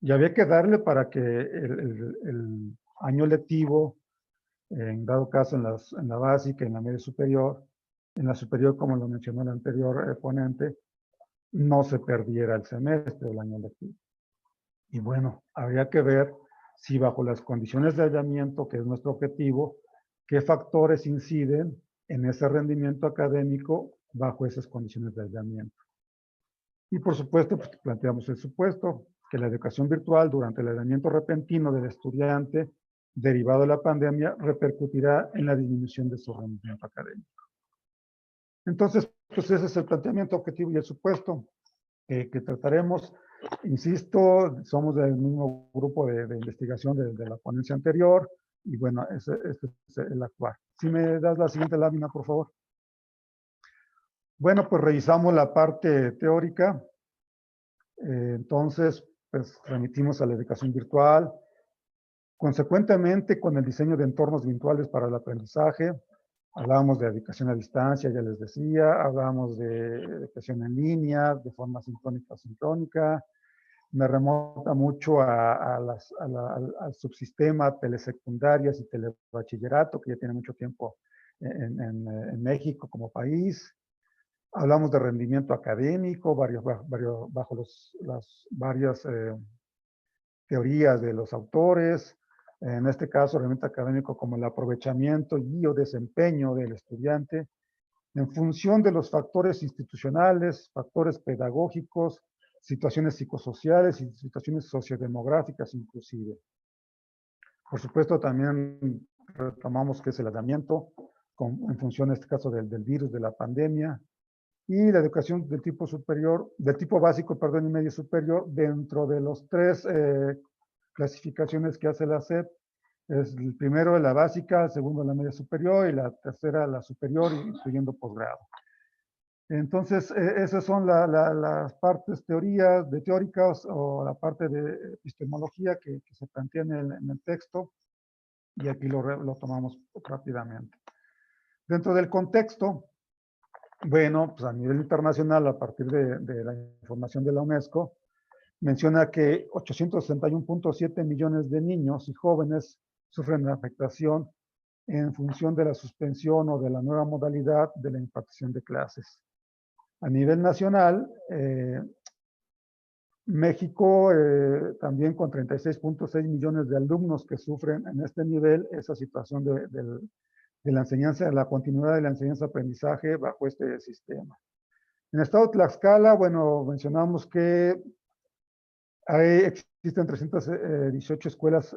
Speaker 8: Y había que darle para que el año lectivo, en dado caso en la básica, en la media superior, en la superior, como lo mencionó el anterior ponente, no se perdiera el semestre o el año lectivo. Y bueno, habría que ver si bajo las condiciones de aislamiento, que es nuestro objetivo, qué factores inciden en ese rendimiento académico bajo esas condiciones de aislamiento. Y por supuesto, pues, planteamos el supuesto que la educación virtual durante el aislamiento repentino del estudiante derivado de la pandemia repercutirá en la disminución de su rendimiento académico. Entonces, pues ese es el planteamiento objetivo y el supuesto que trataremos. Insisto, somos del mismo grupo de investigación de la ponencia anterior y bueno, este es el actual. Si me das la siguiente lámina, por favor. Bueno, pues revisamos la parte teórica. Entonces, pues remitimos a la educación virtual. Consecuentemente, con el diseño de entornos virtuales para el aprendizaje, hablábamos de educación a distancia, ya les decía, hablábamos de educación en línea, de forma sincrónica o sincrónica. Me remonta mucho al subsistema telesecundarias y telebachillerato, que ya tiene mucho tiempo en México como país. Hablamos de rendimiento académico, bajo las varias teorías de los autores. En este caso, rendimiento académico como el aprovechamiento y o desempeño del estudiante en función de los factores institucionales, factores pedagógicos, situaciones psicosociales y situaciones sociodemográficas inclusive. Por supuesto, también retomamos que es el aislamiento en función, en este caso, del virus, de la pandemia, y la educación del tipo superior, del tipo básico, perdón, y medio superior, dentro de los tres clasificaciones que hace la SEP. Es el primero la básica, el segundo la media superior y la tercera la superior, incluyendo posgrado. Entonces, esas son las partes teóricas o la parte de epistemología que se plantea en el texto, y aquí lo tomamos rápidamente. Dentro del contexto, bueno, pues a nivel internacional, a partir de la información de la UNESCO, menciona que 861.7 millones de niños y jóvenes sufren de afectación en función de la suspensión o de la nueva modalidad de la impartición de clases. A nivel nacional, México también con 36.6 millones de alumnos que sufren en este nivel esa situación de la enseñanza, de la continuidad de la enseñanza-aprendizaje bajo este sistema. En el estado de Tlaxcala, bueno, mencionamos que existen 318 escuelas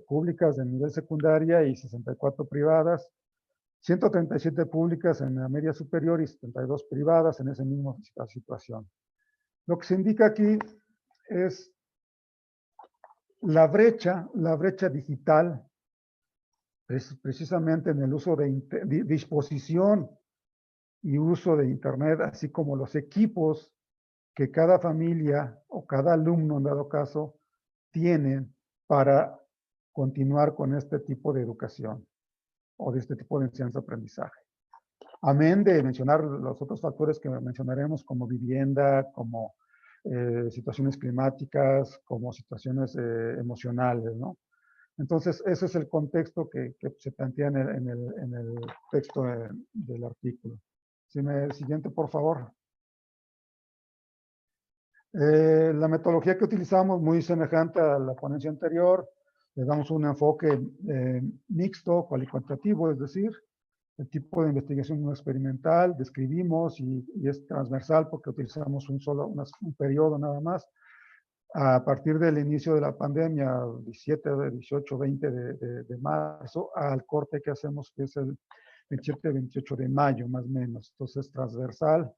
Speaker 8: públicas de nivel secundaria y 64 privadas, 137 públicas en la media superior y 72 privadas en esa misma situación. Lo que se indica aquí es la brecha digital, es precisamente en el uso de disposición y uso de Internet, así como los equipos que cada familia o cada alumno, en dado caso, tienen para continuar con este tipo de educación o de este tipo de enseñanza-aprendizaje. Amén de mencionar los otros factores que mencionaremos como vivienda, como situaciones climáticas, como situaciones emocionales, ¿no? Entonces, ese es el contexto que se plantea en el texto del artículo. Siguiente, por favor. La metodología que utilizamos, muy semejante a la ponencia anterior, le damos un enfoque mixto, cualitativo, es decir, el tipo de investigación no experimental, describimos y es transversal porque utilizamos un periodo nada más. a partir del inicio de la pandemia, 17, 18, 20 de marzo, al corte que hacemos, que es el 27, 28 de mayo, más o menos. Entonces, transversal.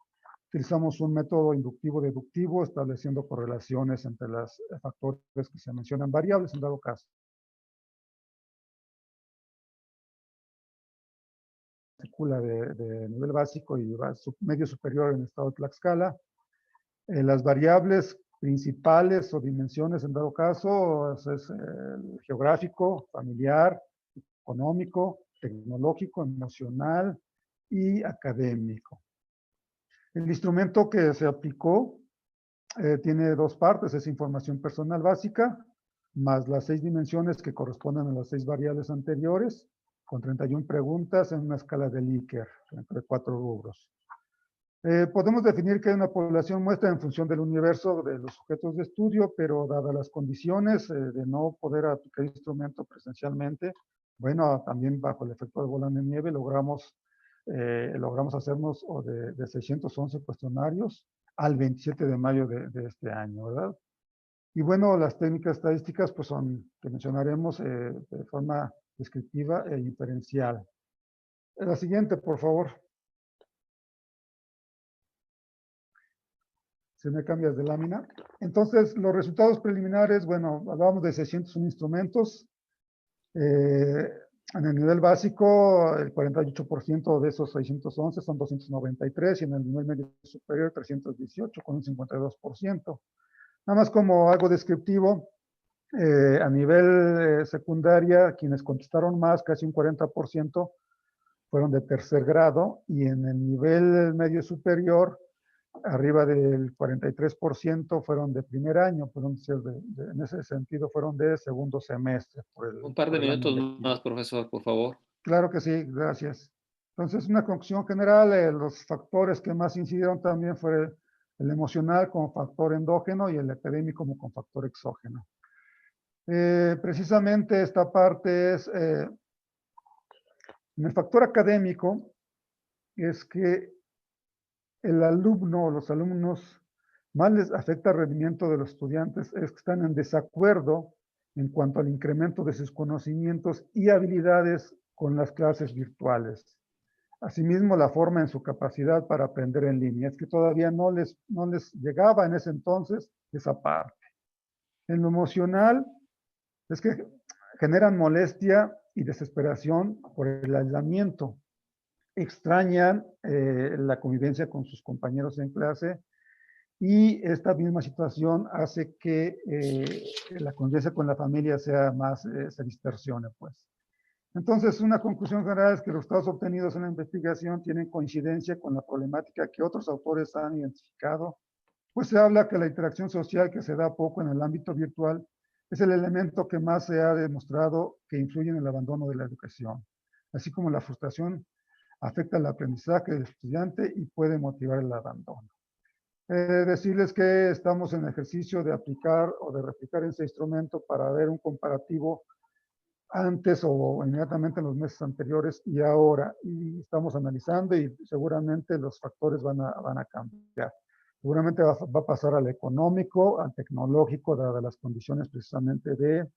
Speaker 8: Utilizamos un método inductivo-deductivo, estableciendo correlaciones entre los factores que se mencionan, variables en dado caso. De nivel básico y medio superior en estado de Tlaxcala. Las variables principales o dimensiones en dado caso es el geográfico, familiar, económico, tecnológico, emocional y académico. El instrumento que se aplicó tiene dos partes, es información personal básica, más las 6 dimensiones que corresponden a las 6 variables anteriores, con 31 preguntas en una escala de Likert, entre 4 rubros. Podemos definir que una población muestra en función del universo de los sujetos de estudio, pero dadas las condiciones de no poder aplicar el instrumento presencialmente, bueno, también bajo el efecto de bola de nieve logramos hacernos de 611 cuestionarios al 27 de mayo de este año, ¿verdad? Y bueno, las técnicas estadísticas pues son, que mencionaremos de forma descriptiva e inferencial. La siguiente, por favor. Se me cambias de lámina. Entonces, los resultados preliminares, bueno, hablábamos de 601 instrumentos. En el nivel básico, el 48% de esos 611 son 293 y en el nivel medio superior 318 con un 52%. Nada más como algo descriptivo, a nivel secundaria, quienes contestaron más, casi un 40%, fueron de tercer grado y en el nivel medio superior, arriba del 43% fueron de primer año, fueron en ese sentido fueron de segundo semestre.
Speaker 1: Un par de minutos más, profesor, por favor.
Speaker 8: Claro que sí, gracias. Entonces, una conclusión general, los factores que más incidieron también fue el emocional como factor endógeno y el académico como factor exógeno. Precisamente esta parte es, en el factor académico, es que el alumno o los alumnos más les afecta el rendimiento de los estudiantes es que están en desacuerdo en cuanto al incremento de sus conocimientos y habilidades con las clases virtuales. Asimismo, la forma en su capacidad para aprender en línea. Es que todavía no les llegaba en ese entonces esa parte. En lo emocional, es que generan molestia y desesperación por el aislamiento. Extrañan la convivencia con sus compañeros en clase y esta misma situación hace que la convivencia con la familia sea más, se distorsione, pues. Entonces, una conclusión general es que los resultados obtenidos en la investigación tienen coincidencia con la problemática que otros autores han identificado, pues se habla que la interacción social que se da poco en el ámbito virtual es el elemento que más se ha demostrado que influye en el abandono de la educación, así como la frustración afecta el aprendizaje del estudiante y puede motivar el abandono. Decirles que estamos en ejercicio de aplicar o de replicar ese instrumento para ver un comparativo antes o inmediatamente en los meses anteriores y ahora. Y estamos analizando y seguramente los factores van a cambiar. Seguramente va a pasar al económico, al tecnológico, dadas las condiciones precisamente de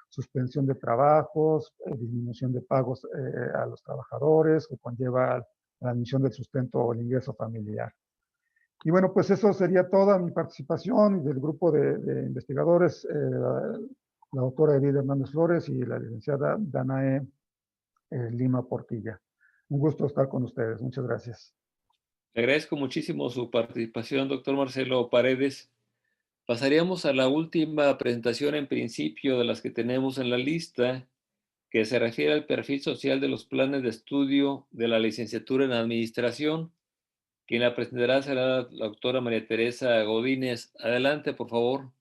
Speaker 8: suspensión de trabajos, disminución de pagos a los trabajadores, que conlleva la admisión del sustento o el ingreso familiar. Y bueno, pues eso sería toda mi participación y del grupo de investigadores, la doctora Edith Hernández Flores y la licenciada Danae Lima Portilla. Un gusto estar con ustedes. Muchas gracias.
Speaker 1: Le agradezco muchísimo su participación, doctor Marcelo Paredes. Pasaríamos a la última presentación en principio de las que tenemos en la lista, que se refiere al perfil social de los planes de estudio de la licenciatura en administración. Quien la presentará será la doctora María Teresa Godínez. Adelante, por favor.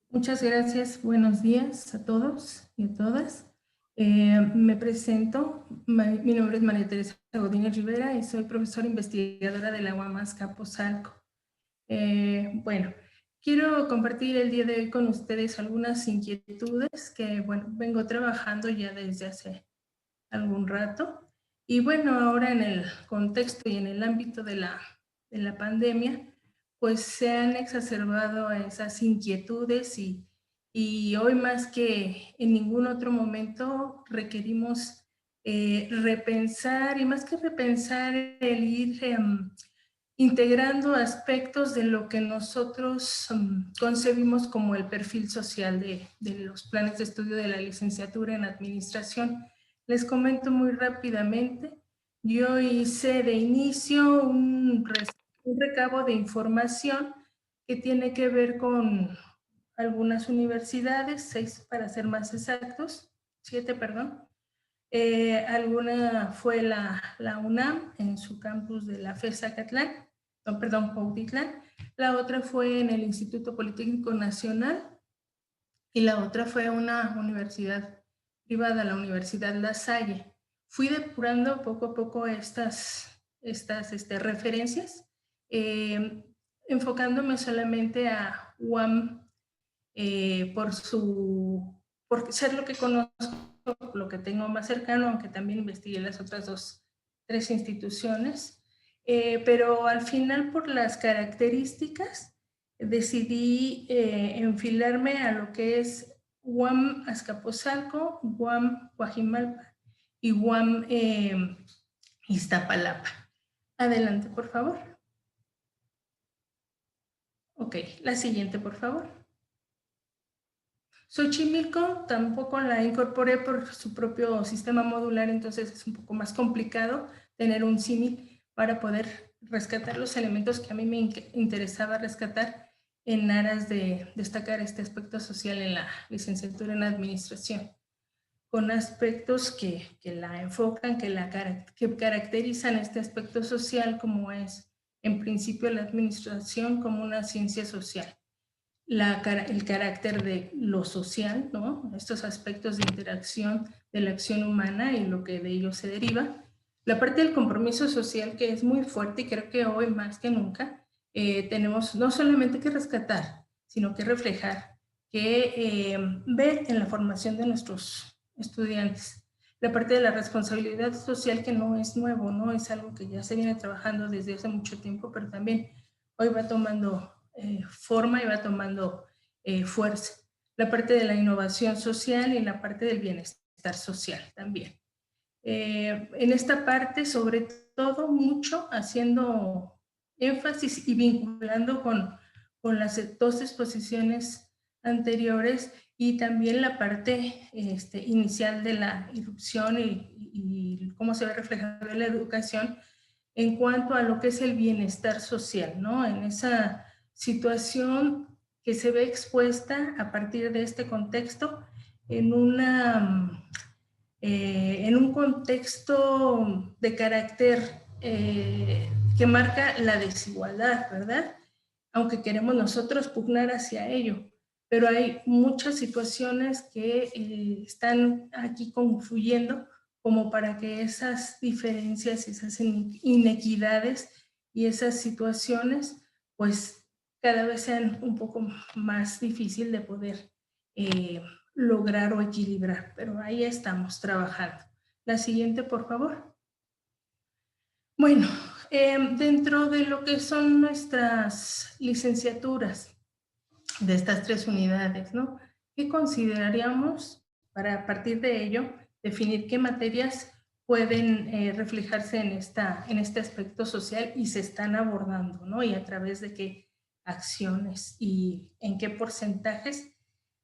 Speaker 4: Muchas gracias. Buenos días a todos y a todas. Me presento. Mi nombre es María Teresa Godínez Rivera y soy profesora investigadora de la UAM Azcapotzalco. Bueno, quiero compartir el día de hoy con ustedes algunas inquietudes que, bueno, vengo trabajando ya desde hace algún rato. Y bueno, ahora en el contexto y en el ámbito de la la pandemia, pues se han exacerbado esas inquietudes y hoy más que en ningún otro momento requerimos repensar, y más que repensar, el ir integrando aspectos de lo que nosotros concebimos como el perfil social de los planes de estudio de la licenciatura en administración. Les comento muy rápidamente. Yo hice de inicio un recabo de información que tiene que ver con algunas universidades, 6 para ser más exactos, 7, perdón. Alguna fue la UNAM en su campus de la FES Zacatlán, no, perdón, Cuautitlán. La otra fue en el Instituto Politécnico Nacional y la otra fue una universidad privada, la Universidad La Salle. Fui depurando poco a poco estas referencias, enfocándome solamente a UAM por ser lo que conozco, lo que tengo más cercano, aunque también investigué las otras 3 instituciones, pero al final por las características decidí enfilarme a lo que es UAM Azcapotzalco, UAM Coajimalpa y UAM Iztapalapa. Adelante, por favor. Ok, la siguiente, por favor. Xochimilco tampoco la incorporé por su propio sistema modular, entonces es un poco más complicado tener un símil para poder rescatar los elementos que a mí me interesaba rescatar en aras de destacar este aspecto social en la licenciatura en administración, con aspectos que la enfocan, que caracterizan este aspecto social, como es en principio la administración como una ciencia social. El carácter de lo social, ¿no? Estos aspectos de interacción de la acción humana y lo que de ello se deriva. La parte del compromiso social, que es muy fuerte y creo que hoy más que nunca tenemos no solamente que rescatar, sino que reflejar, que ver en la formación de nuestros estudiantes. La parte de la responsabilidad social, que no es nuevo, ¿no? Es algo que ya se viene trabajando desde hace mucho tiempo, pero también hoy va tomando forma y va tomando fuerza. La parte de la innovación social y la parte del bienestar social también. En esta parte, sobre todo, mucho haciendo énfasis y vinculando con las 2 exposiciones anteriores y también la parte inicial de la irrupción y cómo se ve reflejado en la educación en cuanto a lo que es el bienestar social, ¿no? En esa situación que se ve expuesta a partir de este contexto en un contexto de carácter que marca la desigualdad, ¿verdad? Aunque queremos nosotros pugnar hacia ello, pero hay muchas situaciones que están aquí confluyendo como para que esas diferencias, esas inequidades y esas situaciones, pues cada vez sean un poco más difícil de poder lograr o equilibrar, pero ahí estamos trabajando. La siguiente, por favor. Bueno, dentro de lo que son nuestras licenciaturas de estas 3 unidades, ¿no? ¿Qué consideraríamos para a partir de ello definir qué materias pueden reflejarse en este aspecto social y se están abordando, ¿no? Y a través de qué acciones y en qué porcentajes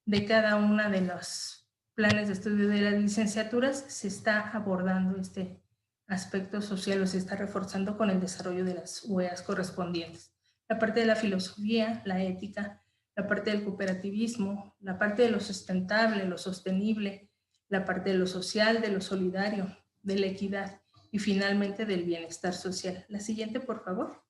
Speaker 4: de cada una de los planes de estudio de las licenciaturas se está abordando este aspecto social o se está reforzando con el desarrollo de las UEAs correspondientes. La parte de la filosofía, la ética, la parte del cooperativismo, la parte de lo sustentable, lo sostenible, la parte de lo social, de lo solidario, de la equidad y finalmente del bienestar social. La siguiente, por favor.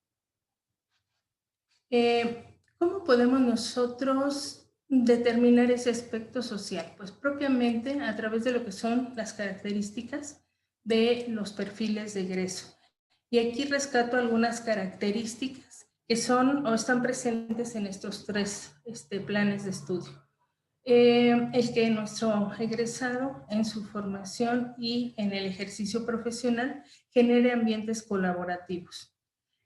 Speaker 4: ¿Cómo podemos nosotros determinar ese aspecto social? Pues propiamente a través de lo que son las características de los perfiles de egreso. Y aquí rescato algunas características que son o están presentes en estos 3 planes de estudio. El que nuestro egresado en su formación y en el ejercicio profesional genere ambientes colaborativos.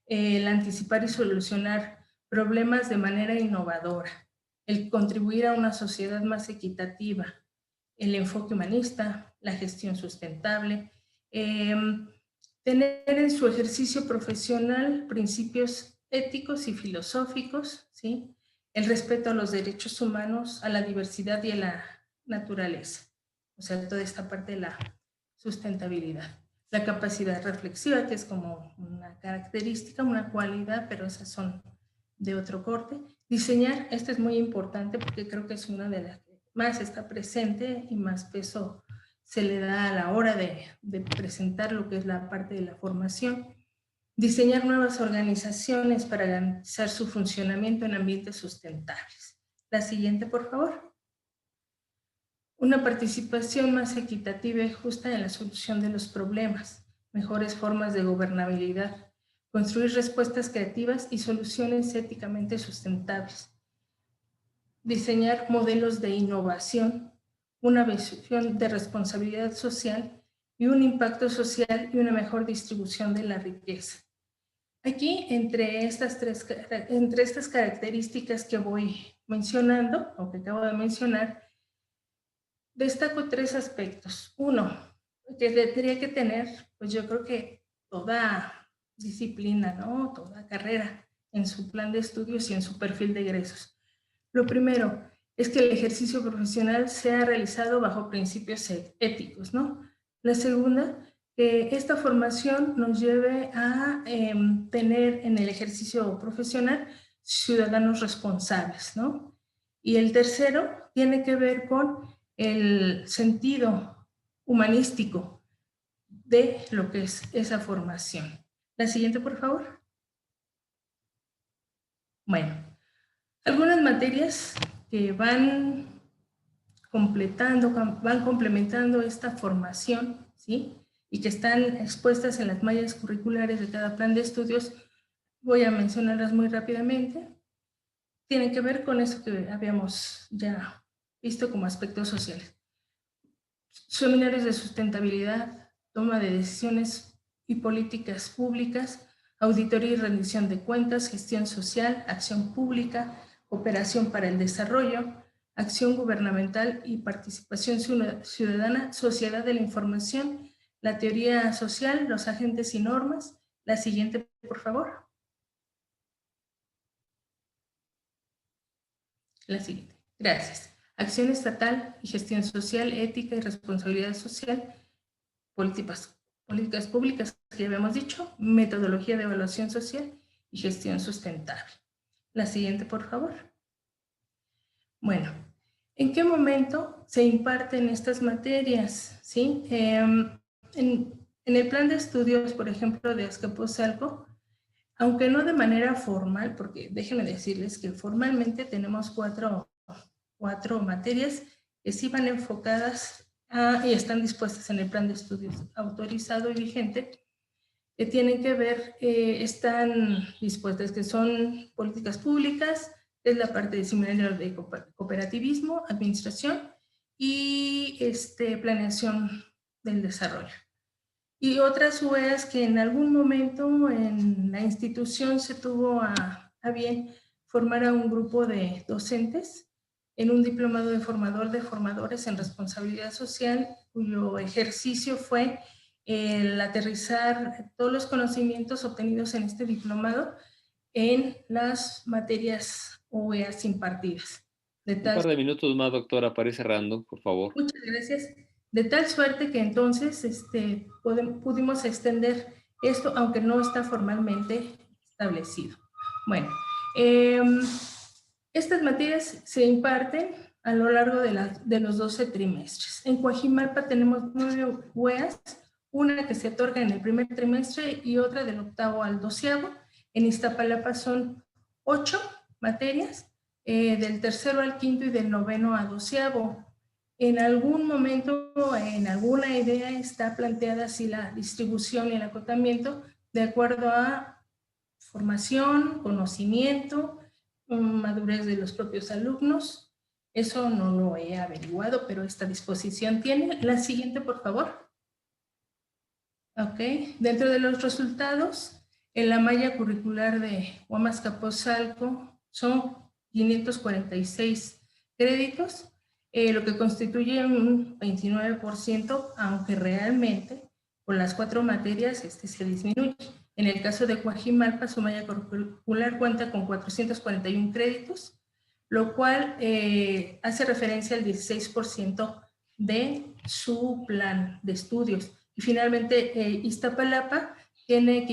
Speaker 4: el anticipar y solucionar problemas de manera innovadora, el contribuir a una sociedad más equitativa, el enfoque humanista, la gestión sustentable, tener en su ejercicio profesional principios éticos y filosóficos, ¿sí? El respeto a los derechos humanos, a la diversidad y a la naturaleza. O sea, toda esta parte de la sustentabilidad. La capacidad reflexiva, que es como una característica, una cualidad, pero esas son de otro corte. Diseñar, esto es muy importante porque creo que es una de las que más está presente y más peso se le da a la hora de presentar lo que es la parte de la formación. Diseñar nuevas organizaciones para garantizar su funcionamiento en ambientes sustentables. La siguiente, por favor. Una participación más equitativa y justa en la solución de los problemas, mejores formas de gobernabilidad, construir respuestas creativas y soluciones éticamente sustentables. Diseñar modelos de innovación, una visión de responsabilidad social y un impacto social y una mejor distribución de la riqueza. Aquí, entre estas características que voy mencionando, o que acabo de mencionar, destaco 3 aspectos. Uno, que tendría que tener, pues yo creo que toda disciplina, ¿no? Toda carrera en su plan de estudios y en su perfil de egresos. Lo primero es que el ejercicio profesional sea realizado bajo principios éticos, ¿no? La segunda, que esta formación nos lleve a tener en el ejercicio profesional ciudadanos responsables, ¿no? Y el tercero tiene que ver con el sentido humanístico de lo que es esa formación. La siguiente, por favor. Bueno, algunas materias que van complementando esta formación, ¿sí? Y que están expuestas en las mallas curriculares de cada plan de estudios, voy a mencionarlas muy rápidamente. Tienen que ver con eso que habíamos ya visto como aspectos sociales. Seminarios de sustentabilidad, toma de decisiones y políticas públicas, auditoría y rendición de cuentas, gestión social, acción pública, cooperación para el desarrollo, acción gubernamental y participación ciudadana, sociedad de la información, la teoría social, los agentes y normas. La siguiente, por favor. La siguiente. Gracias. Acción estatal y gestión social, ética y responsabilidad social, políticas públicas, que ya habíamos dicho, metodología de evaluación social y gestión sustentable. La siguiente, por favor. Bueno, ¿en qué momento se imparten estas materias? ¿Sí? En el plan de estudios, por ejemplo, de Azcapotzalco, aunque no de manera formal, porque déjenme decirles que formalmente tenemos cuatro materias que sí van enfocadas y están dispuestas en el plan de estudios autorizado y vigente, que tienen que ver, están dispuestas, que son políticas públicas, es la parte de seminario de cooperativismo, administración y planeación del desarrollo. Y otras UEAs que en algún momento en la institución se tuvo a bien formar a un grupo de docentes en un diplomado de formador de formadores en responsabilidad social, cuyo ejercicio fue el aterrizar todos los conocimientos obtenidos en este diplomado en las materias OEAs impartidas.
Speaker 1: Un par de minutos más, doctora, para ir cerrando, por favor.
Speaker 4: Muchas gracias. De tal suerte que entonces pudimos extender esto, aunque no está formalmente establecido. Bueno, estas materias se imparten a lo largo de los 12 trimestres. En Coajimalpa tenemos 9 UEAs, una que se otorga en el primer trimestre y otra del 8º al 12º. En Iztapalapa son 8 materias, del 3º al 5º y del 9º a 12º. En algún momento, en alguna idea está planteada así la distribución y el acotamiento de acuerdo a formación, conocimiento, madurez de los propios alumnos. Eso no lo he averiguado, pero esta disposición tiene. La siguiente, por favor. Ok, dentro de los resultados, En la malla curricular de Huamas-Capozalco son 546 créditos, lo que constituye un 29%, aunque realmente con las 4 materias se disminuye. En el caso de Coajimalpa, su malla curricular cuenta con 441 créditos, lo cual hace referencia al 16% de su plan de estudios. Y finalmente, Iztapalapa tiene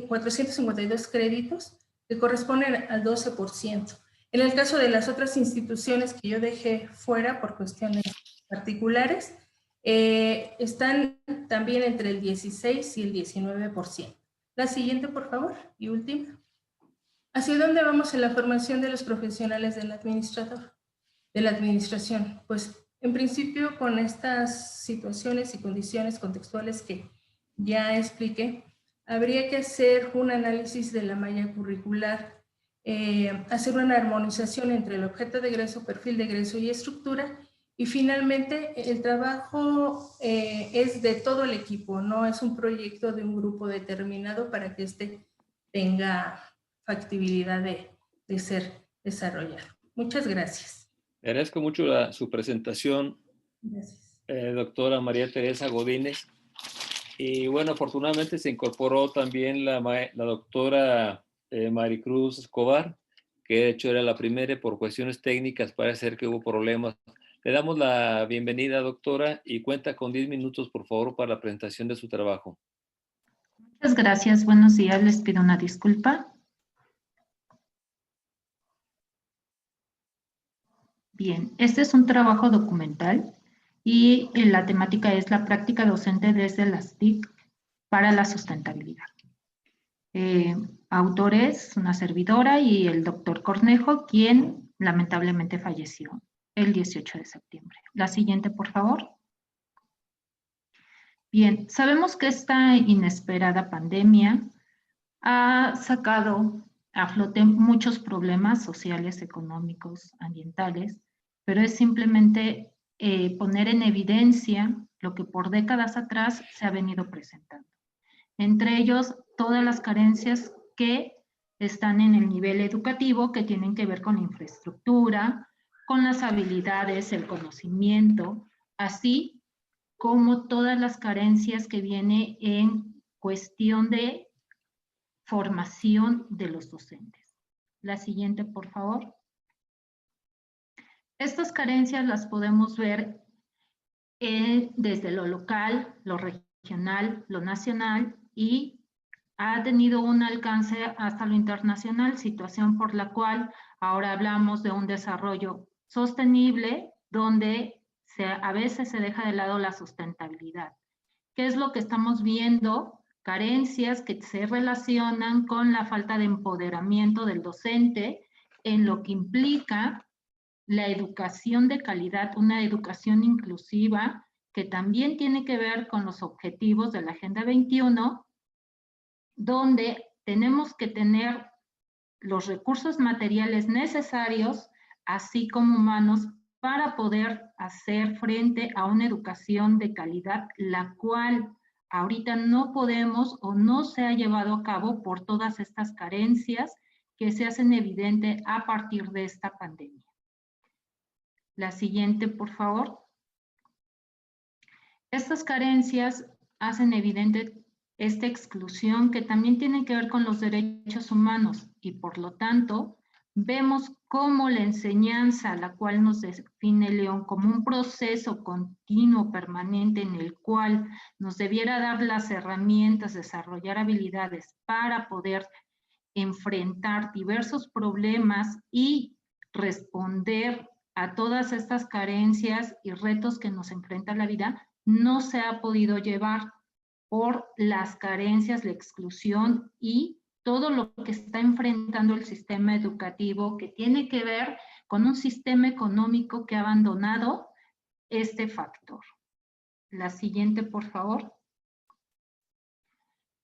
Speaker 4: 452 créditos, que corresponden al 12%. En el caso de las otras instituciones que yo dejé fuera por cuestiones particulares, están también entre el 16 y el 19%. La siguiente, por favor, y última. ¿Hacia dónde vamos en la formación de los profesionales del administrador, de la administración? Pues, en principio, con estas situaciones y condiciones contextuales que ya expliqué, habría que hacer un análisis de la malla curricular, hacer una armonización entre el objeto de egreso, perfil de egreso y estructura, y finalmente el trabajo es de todo el equipo, no es un proyecto de un grupo determinado para que éste tenga factibilidad de ser desarrollado. Muchas gracias.
Speaker 1: Le agradezco mucho su presentación,
Speaker 4: Gracias.
Speaker 1: Doctora María Teresa Godínez. Y bueno, afortunadamente se incorporó también la doctora Maricruz Escobar, que de hecho era la primera y por cuestiones técnicas parece ser que hubo problemas. Le damos la bienvenida, doctora, y cuenta con 10 minutos, por favor, para la presentación de su trabajo.
Speaker 9: Muchas gracias. Buenos días. Les pido una disculpa. Bien, este es un trabajo documental y la temática es la práctica docente desde las TIC para la sustentabilidad. Autores, una servidora y el doctor Cornejo, quien lamentablemente falleció el 18 de septiembre. La siguiente, por favor. Bien, sabemos que esta inesperada pandemia ha sacado a flote muchos problemas sociales, económicos, ambientales, pero es simplemente poner en evidencia lo que por décadas atrás se ha venido presentando. Entre ellos, todas las carencias que están en el nivel educativo, que tienen que ver con la infraestructura, con las habilidades, el conocimiento, así como todas las carencias que vienen en cuestión de formación de los docentes. La siguiente, por favor. Estas carencias las podemos ver desde lo local, lo regional, lo nacional y ha tenido un alcance hasta lo internacional, situación por la cual ahora hablamos de un desarrollo sostenible donde a veces se deja de lado la sustentabilidad. ¿Qué es lo que estamos viendo? Carencias que se relacionan con la falta de empoderamiento del docente en lo que implica la educación de calidad, una educación inclusiva que también tiene que ver con los objetivos de la Agenda 21, donde tenemos que tener los recursos materiales necesarios, así como humanos, para poder hacer frente a una educación de calidad, la cual ahorita no podemos o no se ha llevado a cabo por todas estas carencias que se hacen evidente a partir de esta pandemia. La siguiente, por favor. Estas carencias hacen evidente esta exclusión que también tiene que ver con los derechos humanos y por lo tanto vemos cómo la enseñanza, la cual nos define León como un proceso continuo, permanente, en el cual nos debiera dar las herramientas, desarrollar habilidades para poder enfrentar diversos problemas y responder a todas estas carencias y retos que nos enfrenta la vida, no se ha podido llevar por las carencias, la exclusión y todo lo que está enfrentando el sistema educativo que tiene que ver con un sistema económico que ha abandonado este factor. La siguiente, por favor.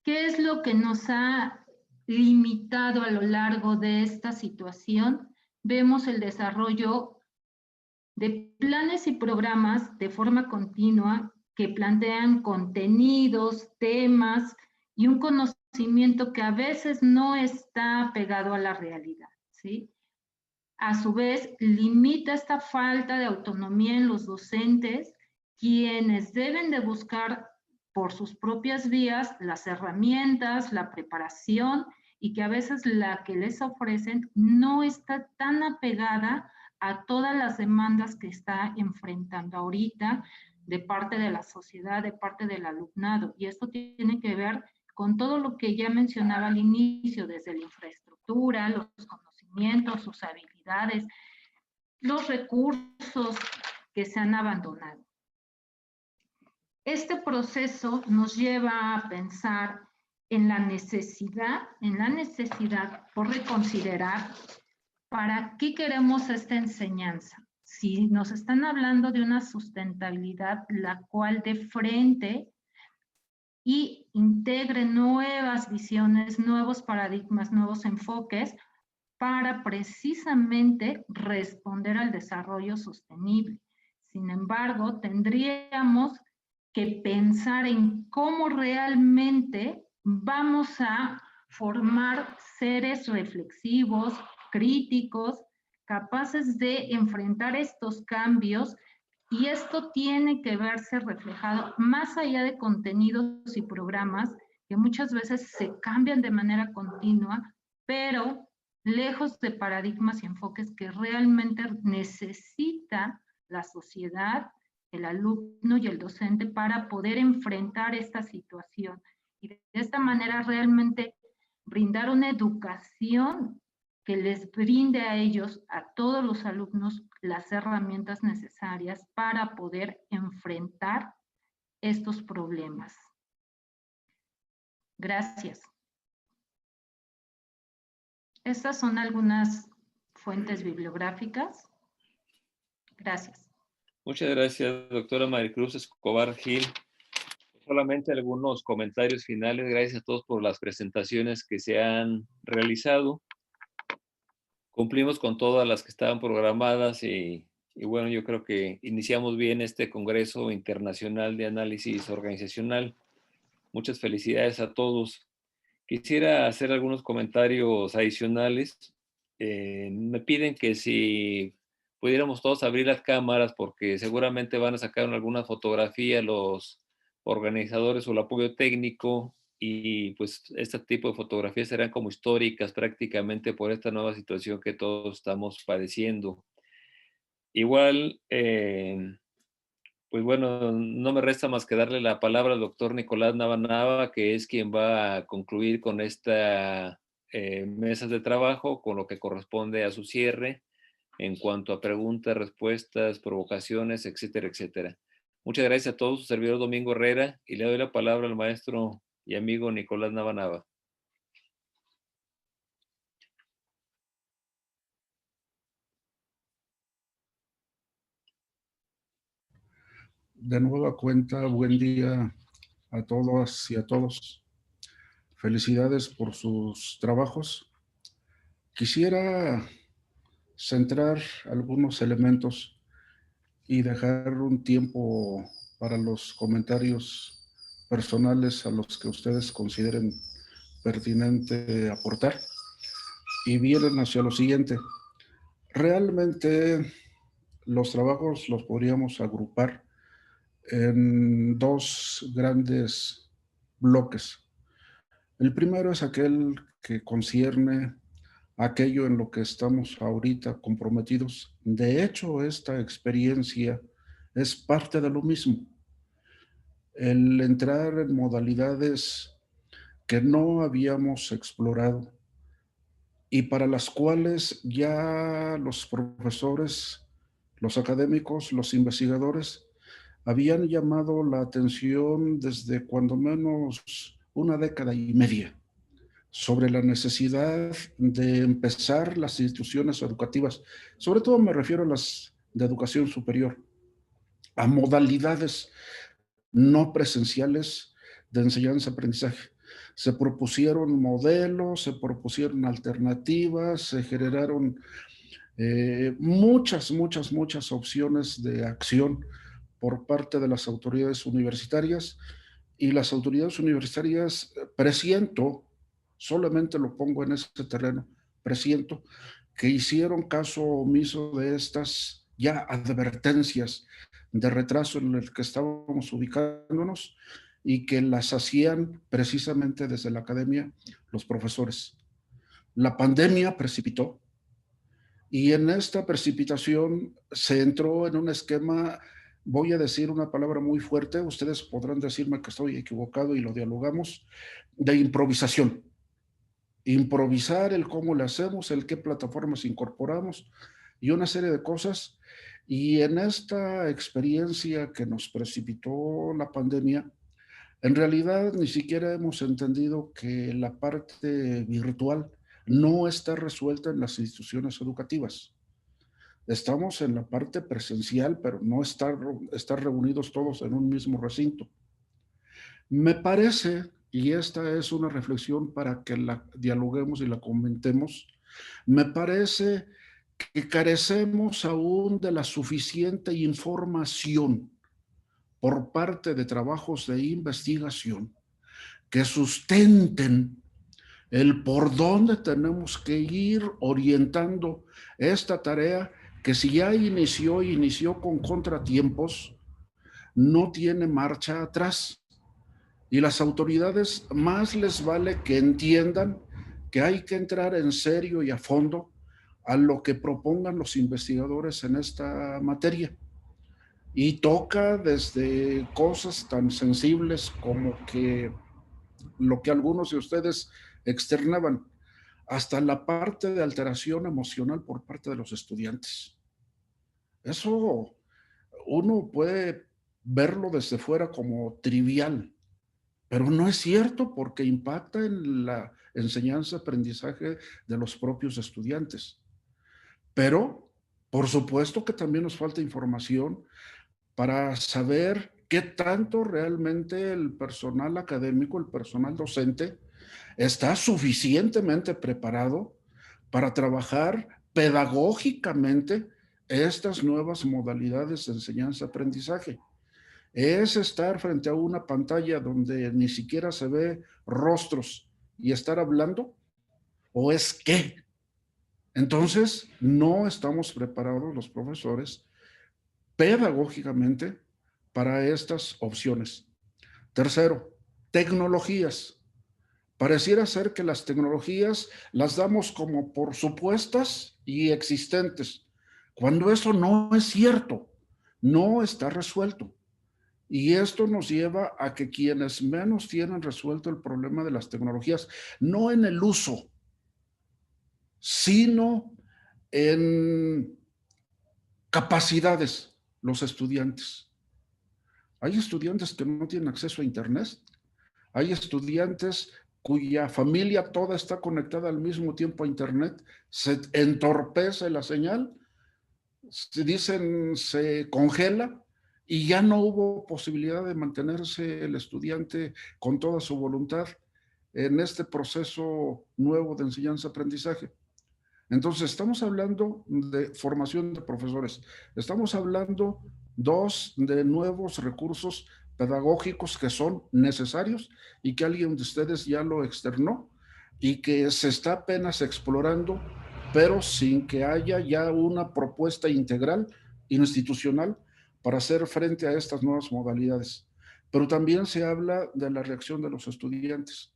Speaker 9: ¿Qué es lo que nos ha limitado a lo largo de esta situación? Vemos el desarrollo de planes y programas de forma continua que plantean contenidos, temas y un conocimiento conocimiento que a veces no está pegado a la realidad, ¿sí? A su vez, limita esta falta de autonomía en los docentes, quienes deben de buscar por sus propias vías las herramientas, la preparación, y que a veces la que les ofrecen no está tan apegada a todas las demandas que está enfrentando ahorita de parte de la sociedad, de parte del alumnado. Y esto tiene que ver con todo lo que ya mencionaba al inicio, desde la infraestructura, los conocimientos, sus habilidades, los recursos que se han abandonado. Este proceso nos lleva a pensar en la necesidad por reconsiderar para qué queremos esta enseñanza. Si nos están hablando de una sustentabilidad la cual de frente y integre nuevas visiones, nuevos paradigmas, nuevos enfoques para precisamente responder al desarrollo sostenible. Sin embargo, tendríamos que pensar en cómo realmente vamos a formar seres reflexivos, críticos, capaces de enfrentar estos cambios, y esto tiene que verse reflejado más allá de contenidos y programas que muchas veces se cambian de manera continua, pero lejos de paradigmas y enfoques que realmente necesita la sociedad, el alumno y el docente para poder enfrentar esta situación. Y de esta manera realmente brindar una educación que les brinde a ellos, a todos los alumnos, las herramientas necesarias para poder enfrentar estos problemas. Gracias. Estas son algunas fuentes bibliográficas. Gracias.
Speaker 1: Muchas gracias, doctora Maricruz Escobar Gil. Solamente algunos comentarios finales. Gracias a todos por las presentaciones que se han realizado. Cumplimos con todas las que estaban programadas y bueno, yo creo que iniciamos bien este Congreso Internacional de Análisis Organizacional. Muchas felicidades a todos. Quisiera hacer algunos comentarios adicionales. Me piden que si pudiéramos todos abrir las cámaras, porque seguramente van a sacar alguna fotografía los organizadores o el apoyo técnico, y pues este tipo de fotografías serán como históricas prácticamente por esta nueva situación que todos estamos padeciendo. Igual, pues bueno, no me resta más que darle la palabra al doctor Nicolás Nava, que es quien va a concluir con esta mesas de trabajo, con lo que corresponde a su cierre, en cuanto a preguntas, respuestas, provocaciones, etcétera, etcétera. Muchas gracias a todos, su servidor Domingo Herrera, y le doy la palabra al maestro y amigo Nicolás Nava.
Speaker 10: De nueva cuenta, buen día a todas y a todos. Felicidades por sus trabajos. Quisiera centrar algunos elementos y dejar un tiempo para los comentarios personales a los que ustedes consideren pertinente aportar. Y vienen hacia lo siguiente. Realmente los trabajos los podríamos agrupar en dos grandes bloques. El primero es aquel que concierne aquello en lo que estamos ahorita comprometidos. De hecho, esta experiencia es parte de lo mismo. El entrar en modalidades que no habíamos explorado y para las cuales ya los profesores, los académicos, los investigadores habían llamado la atención desde cuando menos una década y media sobre la necesidad de empezar las instituciones educativas, sobre todo me refiero a las de educación superior, a modalidades no presenciales de enseñanza-aprendizaje. Se propusieron modelos, se propusieron alternativas, se generaron muchas opciones de acción por parte de las autoridades universitarias, y las autoridades universitarias, presiento, solamente lo pongo en ese terreno, presiento que hicieron caso omiso de estas ya advertencias de retraso en el que estábamos ubicándonos y que las hacían precisamente desde la academia los profesores. La pandemia precipitó y en esta precipitación se entró en un esquema, voy a decir una palabra muy fuerte, ustedes podrán decirme que estoy equivocado y lo dialogamos, de improvisación. Improvisar el cómo le hacemos, el qué plataformas incorporamos y una serie de cosas. Y en esta experiencia que nos precipitó la pandemia, en realidad ni siquiera hemos entendido que la parte virtual no está resuelta en las instituciones educativas. Estamos en la parte presencial, pero no estar reunidos todos en un mismo recinto. Me parece, y esta es una reflexión para que la dialoguemos y la comentemos, me parece que carecemos aún de la suficiente información por parte de trabajos de investigación que sustenten el por dónde tenemos que ir orientando esta tarea que si ya inició con contratiempos, no tiene marcha atrás. Y las autoridades más les vale que entiendan que hay que entrar en serio y a fondo a lo que propongan los investigadores en esta materia. Y toca desde cosas tan sensibles como que lo que algunos de ustedes externaban, hasta la parte de alteración emocional por parte de los estudiantes. Eso uno puede verlo desde fuera como trivial, pero no es cierto porque impacta en la enseñanza-aprendizaje de los propios estudiantes. Pero, por supuesto que también nos falta información para saber qué tanto realmente el personal académico, el personal docente, está suficientemente preparado para trabajar pedagógicamente estas nuevas modalidades de enseñanza-aprendizaje. ¿Es estar frente a una pantalla donde ni siquiera se ve rostros y estar hablando? ¿O es qué? Entonces, no estamos preparados los profesores pedagógicamente para estas opciones. Tercero, tecnologías. Pareciera ser que las tecnologías las damos como por supuestas y existentes, cuando eso no es cierto, no está resuelto. Y esto nos lleva a que quienes menos tienen resuelto el problema de las tecnologías, no en el uso, sino en capacidades, los estudiantes. Hay estudiantes que no tienen acceso a Internet, hay estudiantes cuya familia toda está conectada al mismo tiempo a Internet, se entorpece la señal, se congela y ya no hubo posibilidad de mantenerse el estudiante con toda su voluntad en este proceso nuevo de enseñanza-aprendizaje. Entonces, estamos hablando de formación de profesores, estamos hablando de nuevos recursos pedagógicos que son necesarios y que alguien de ustedes ya lo externó y que se está apenas explorando, pero sin que haya ya una propuesta integral institucional para hacer frente a estas nuevas modalidades. Pero también se habla de la reacción de los estudiantes.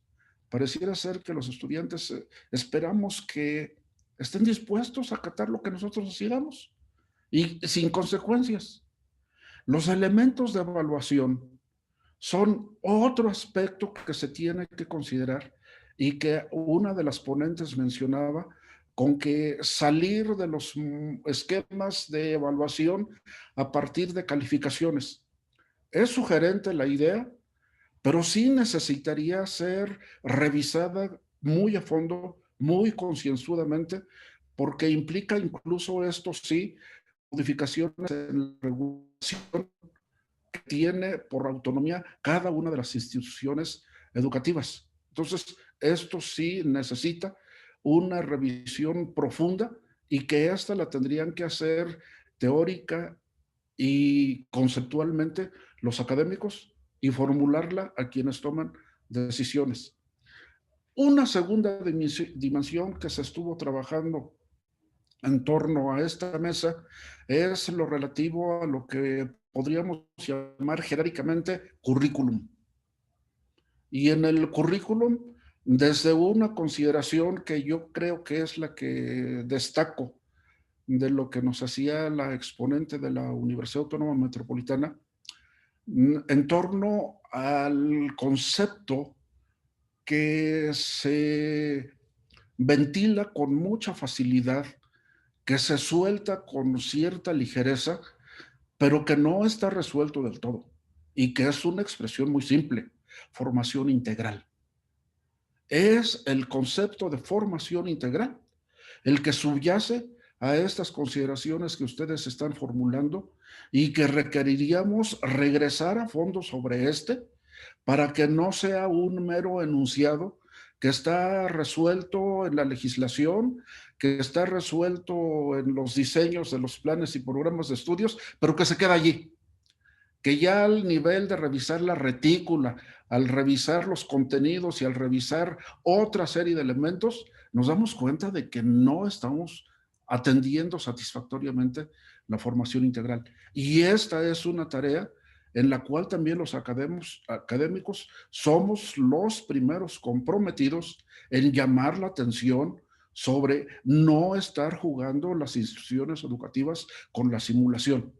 Speaker 10: Pareciera ser que los estudiantes esperamos que estén dispuestos a acatar lo que nosotros decidamos y sin consecuencias. Los elementos de evaluación son otro aspecto que se tiene que considerar y que una de las ponentes mencionaba, con que salir de los esquemas de evaluación a partir de calificaciones. Es sugerente la idea, pero sí necesitaría ser revisada muy a fondo, muy concienzudamente, porque implica incluso esto sí, modificaciones en la regulación que tiene por autonomía cada una de las instituciones educativas. Entonces, esto sí necesita una revisión profunda y que esta la tendrían que hacer teórica y conceptualmente los académicos y formularla a quienes toman decisiones. Una segunda dimensión que se estuvo trabajando en torno a esta mesa es lo relativo a lo que podríamos llamar jerárquicamente currículum. Y en el currículum, desde una consideración que yo creo que es la que destaco de lo que nos hacía la exponente de la Universidad Autónoma Metropolitana, en torno al concepto que se ventila con mucha facilidad, que se suelta con cierta ligereza, pero que no está resuelto del todo, y que es una expresión muy simple: formación integral. Es el concepto de formación integral el que subyace a estas consideraciones que ustedes están formulando y que requeriríamos regresar a fondo sobre para que no sea un mero enunciado que está resuelto en la legislación, que está resuelto en los diseños de los planes y programas de estudios, pero que se queda allí. Que ya al nivel de revisar la retícula, al revisar los contenidos y al revisar otra serie de elementos, nos damos cuenta de que no estamos atendiendo satisfactoriamente la formación integral. Y esta es una tarea en la cual también los académicos somos los primeros comprometidos en llamar la atención sobre no estar jugando las instituciones educativas con la simulación.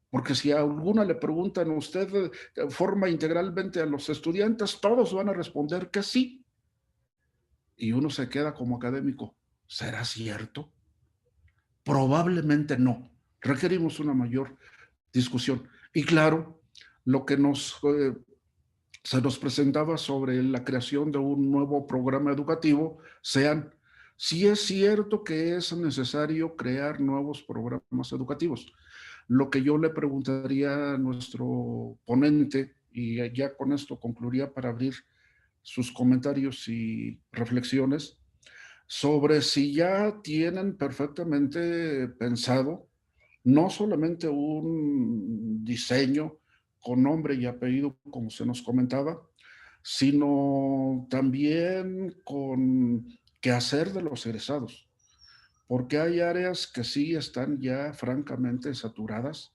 Speaker 10: Porque si a alguna le preguntan, ¿usted forma integralmente a los estudiantes? Todos van a responder que sí. Y uno se queda como académico, ¿será cierto? Probablemente no. Requerimos una mayor discusión. Y claro, lo que se nos presentaba sobre la creación de un nuevo programa educativo, sí es cierto que es necesario crear nuevos programas educativos. Lo que yo le preguntaría a nuestro ponente, y ya con esto concluiría para abrir sus comentarios y reflexiones, sobre si ya tienen perfectamente pensado no solamente un diseño con nombre y apellido, como se nos comentaba, sino también con qué hacer de los egresados. Porque hay áreas que sí están ya francamente saturadas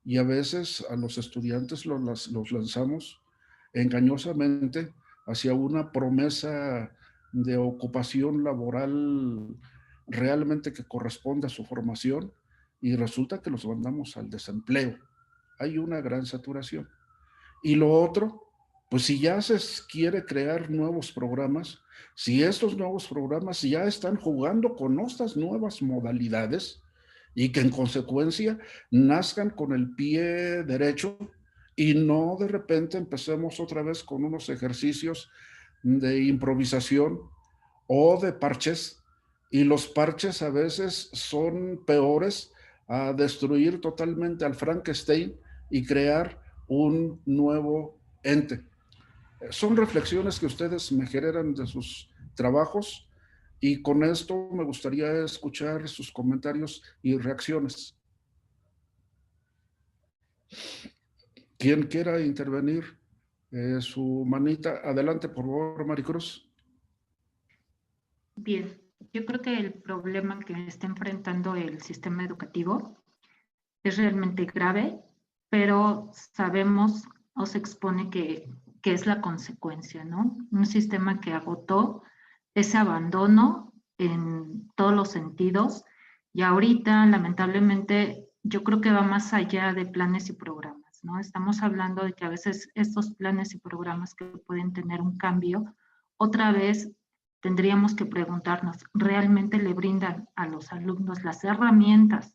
Speaker 10: y a veces a los estudiantes los lanzamos engañosamente hacia una promesa de ocupación laboral realmente que corresponde a su formación y resulta que los mandamos al desempleo. Hay una gran saturación. Y lo otro, pues si ya se quiere crear nuevos programas, si estos nuevos programas ya están jugando con estas nuevas modalidades y que en consecuencia nazcan con el pie derecho y no de repente empecemos otra vez con unos ejercicios de improvisación o de parches, y los parches a veces son peores a destruir totalmente al Frankenstein y crear un nuevo ente. Son reflexiones que ustedes me generan de sus trabajos y con esto me gustaría escuchar sus comentarios y reacciones. Quien quiera intervenir, su manita. Adelante, por favor, Maricruz.
Speaker 9: Bien, yo creo que el problema que está enfrentando el sistema educativo es realmente grave, pero sabemos o se expone que es la consecuencia, ¿no? Un sistema que agotó ese abandono en todos los sentidos y ahorita, lamentablemente, yo creo que va más allá de planes y programas, ¿no? Estamos hablando de que a veces estos planes y programas que pueden tener un cambio, otra vez tendríamos que preguntarnos, ¿realmente le brindan a los alumnos las herramientas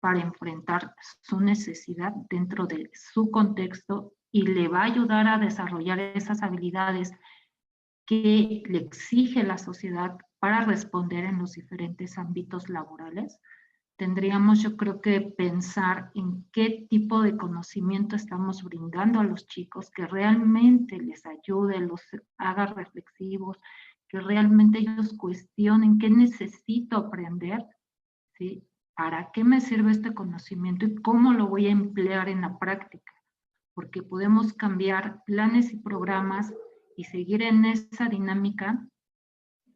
Speaker 9: para enfrentar su necesidad dentro de su contexto y le va a ayudar a desarrollar esas habilidades que le exige la sociedad para responder en los diferentes ámbitos laborales? Tendríamos, yo creo que pensar en qué tipo de conocimiento estamos brindando a los chicos, que realmente les ayude, los haga reflexivos, que realmente ellos cuestionen qué necesito aprender, ¿sí? ¿Para qué me sirve este conocimiento y cómo lo voy a emplear en la práctica? Porque podemos cambiar planes y programas y seguir en esa dinámica.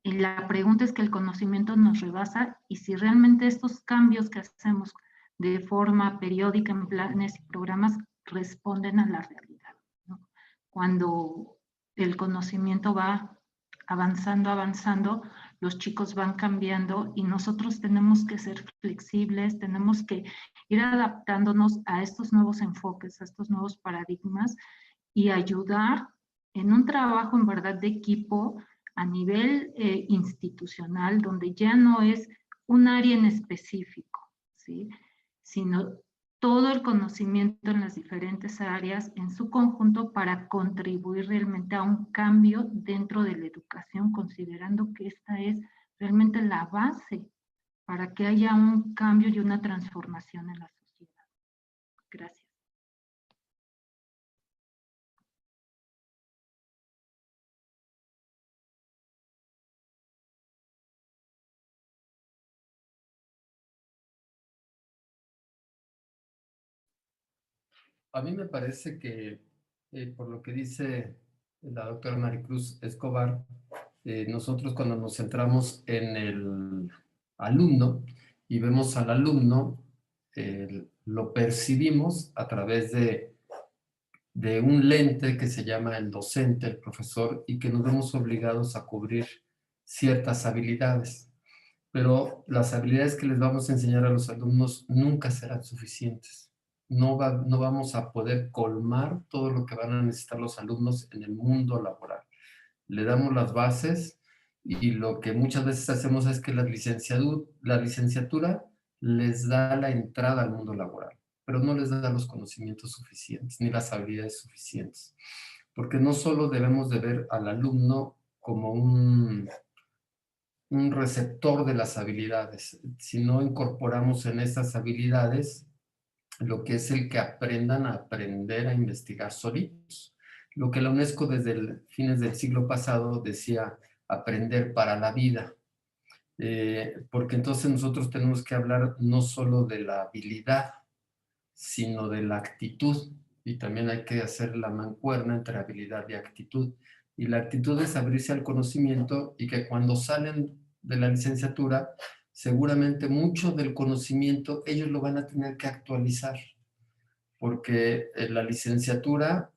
Speaker 9: Y la pregunta es que el conocimiento nos rebasa y si realmente estos cambios que hacemos de forma periódica en planes y programas responden a la realidad, ¿no? Cuando el conocimiento va avanzando, los chicos van cambiando y nosotros tenemos que ser flexibles, tenemos que ir adaptándonos a estos nuevos enfoques, a estos nuevos paradigmas y ayudar en un trabajo en verdad de equipo a nivel institucional, donde ya no es un área en específico, ¿sí? Sino todo el conocimiento en las diferentes áreas en su conjunto para contribuir realmente a un cambio dentro de la educación, considerando que esta es realmente la base para que haya un cambio y una transformación en la sociedad. Gracias.
Speaker 3: A mí me parece que, por lo que dice la doctora Maricruz Escobar, nosotros cuando nos centramos en el alumno y vemos al alumno, lo percibimos a través de un lente que se llama el docente, el profesor, y que nos vemos obligados a cubrir ciertas habilidades. Pero las habilidades que les vamos a enseñar a los alumnos nunca serán suficientes. No vamos a poder colmar todo lo que van a necesitar los alumnos en el mundo laboral. Le damos las bases y lo que muchas veces hacemos es que la licenciatura les da la entrada al mundo laboral, pero no les da los conocimientos suficientes ni las habilidades suficientes. Porque no solo debemos de ver al alumno como un receptor de las habilidades, si no incorporamos en estas habilidades lo que es el que aprendan a aprender a investigar solitos. Lo que la UNESCO desde fines del siglo pasado decía aprender para la vida. Porque entonces nosotros tenemos que hablar no solo de la habilidad, sino de la actitud. Y también hay que hacer la mancuerna entre habilidad y actitud. Y la actitud es abrirse al conocimiento y que cuando salen de la licenciatura, seguramente mucho del conocimiento ellos lo van a tener que actualizar. Porque la licenciatura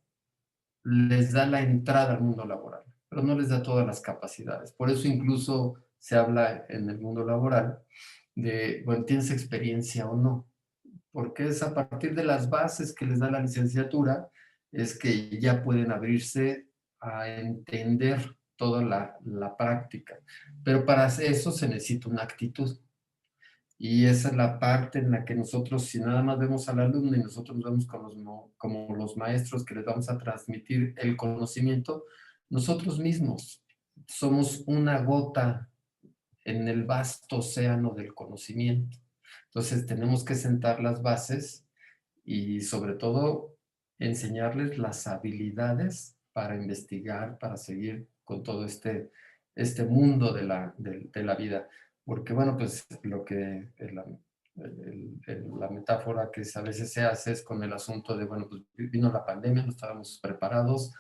Speaker 3: les da la entrada al mundo laboral, pero no les da todas las capacidades. Por eso incluso se habla en el mundo laboral de, bueno, ¿tienes experiencia o no? Porque es a partir de las bases que les da la licenciatura, es que ya pueden abrirse a entender toda la práctica. Pero para eso se necesita una actitud. Y esa es la parte en la que nosotros, si nada más vemos al alumno y nosotros nos vemos como los maestros que les vamos a transmitir el conocimiento, nosotros mismos somos una gota en el vasto océano del conocimiento. Entonces tenemos que sentar las bases y sobre todo enseñarles las habilidades para investigar, para seguir con todo este mundo de la vida. Porque bueno, pues lo que la metáfora que a veces se hace es con el asunto de, bueno, pues vino la pandemia, no estábamos preparados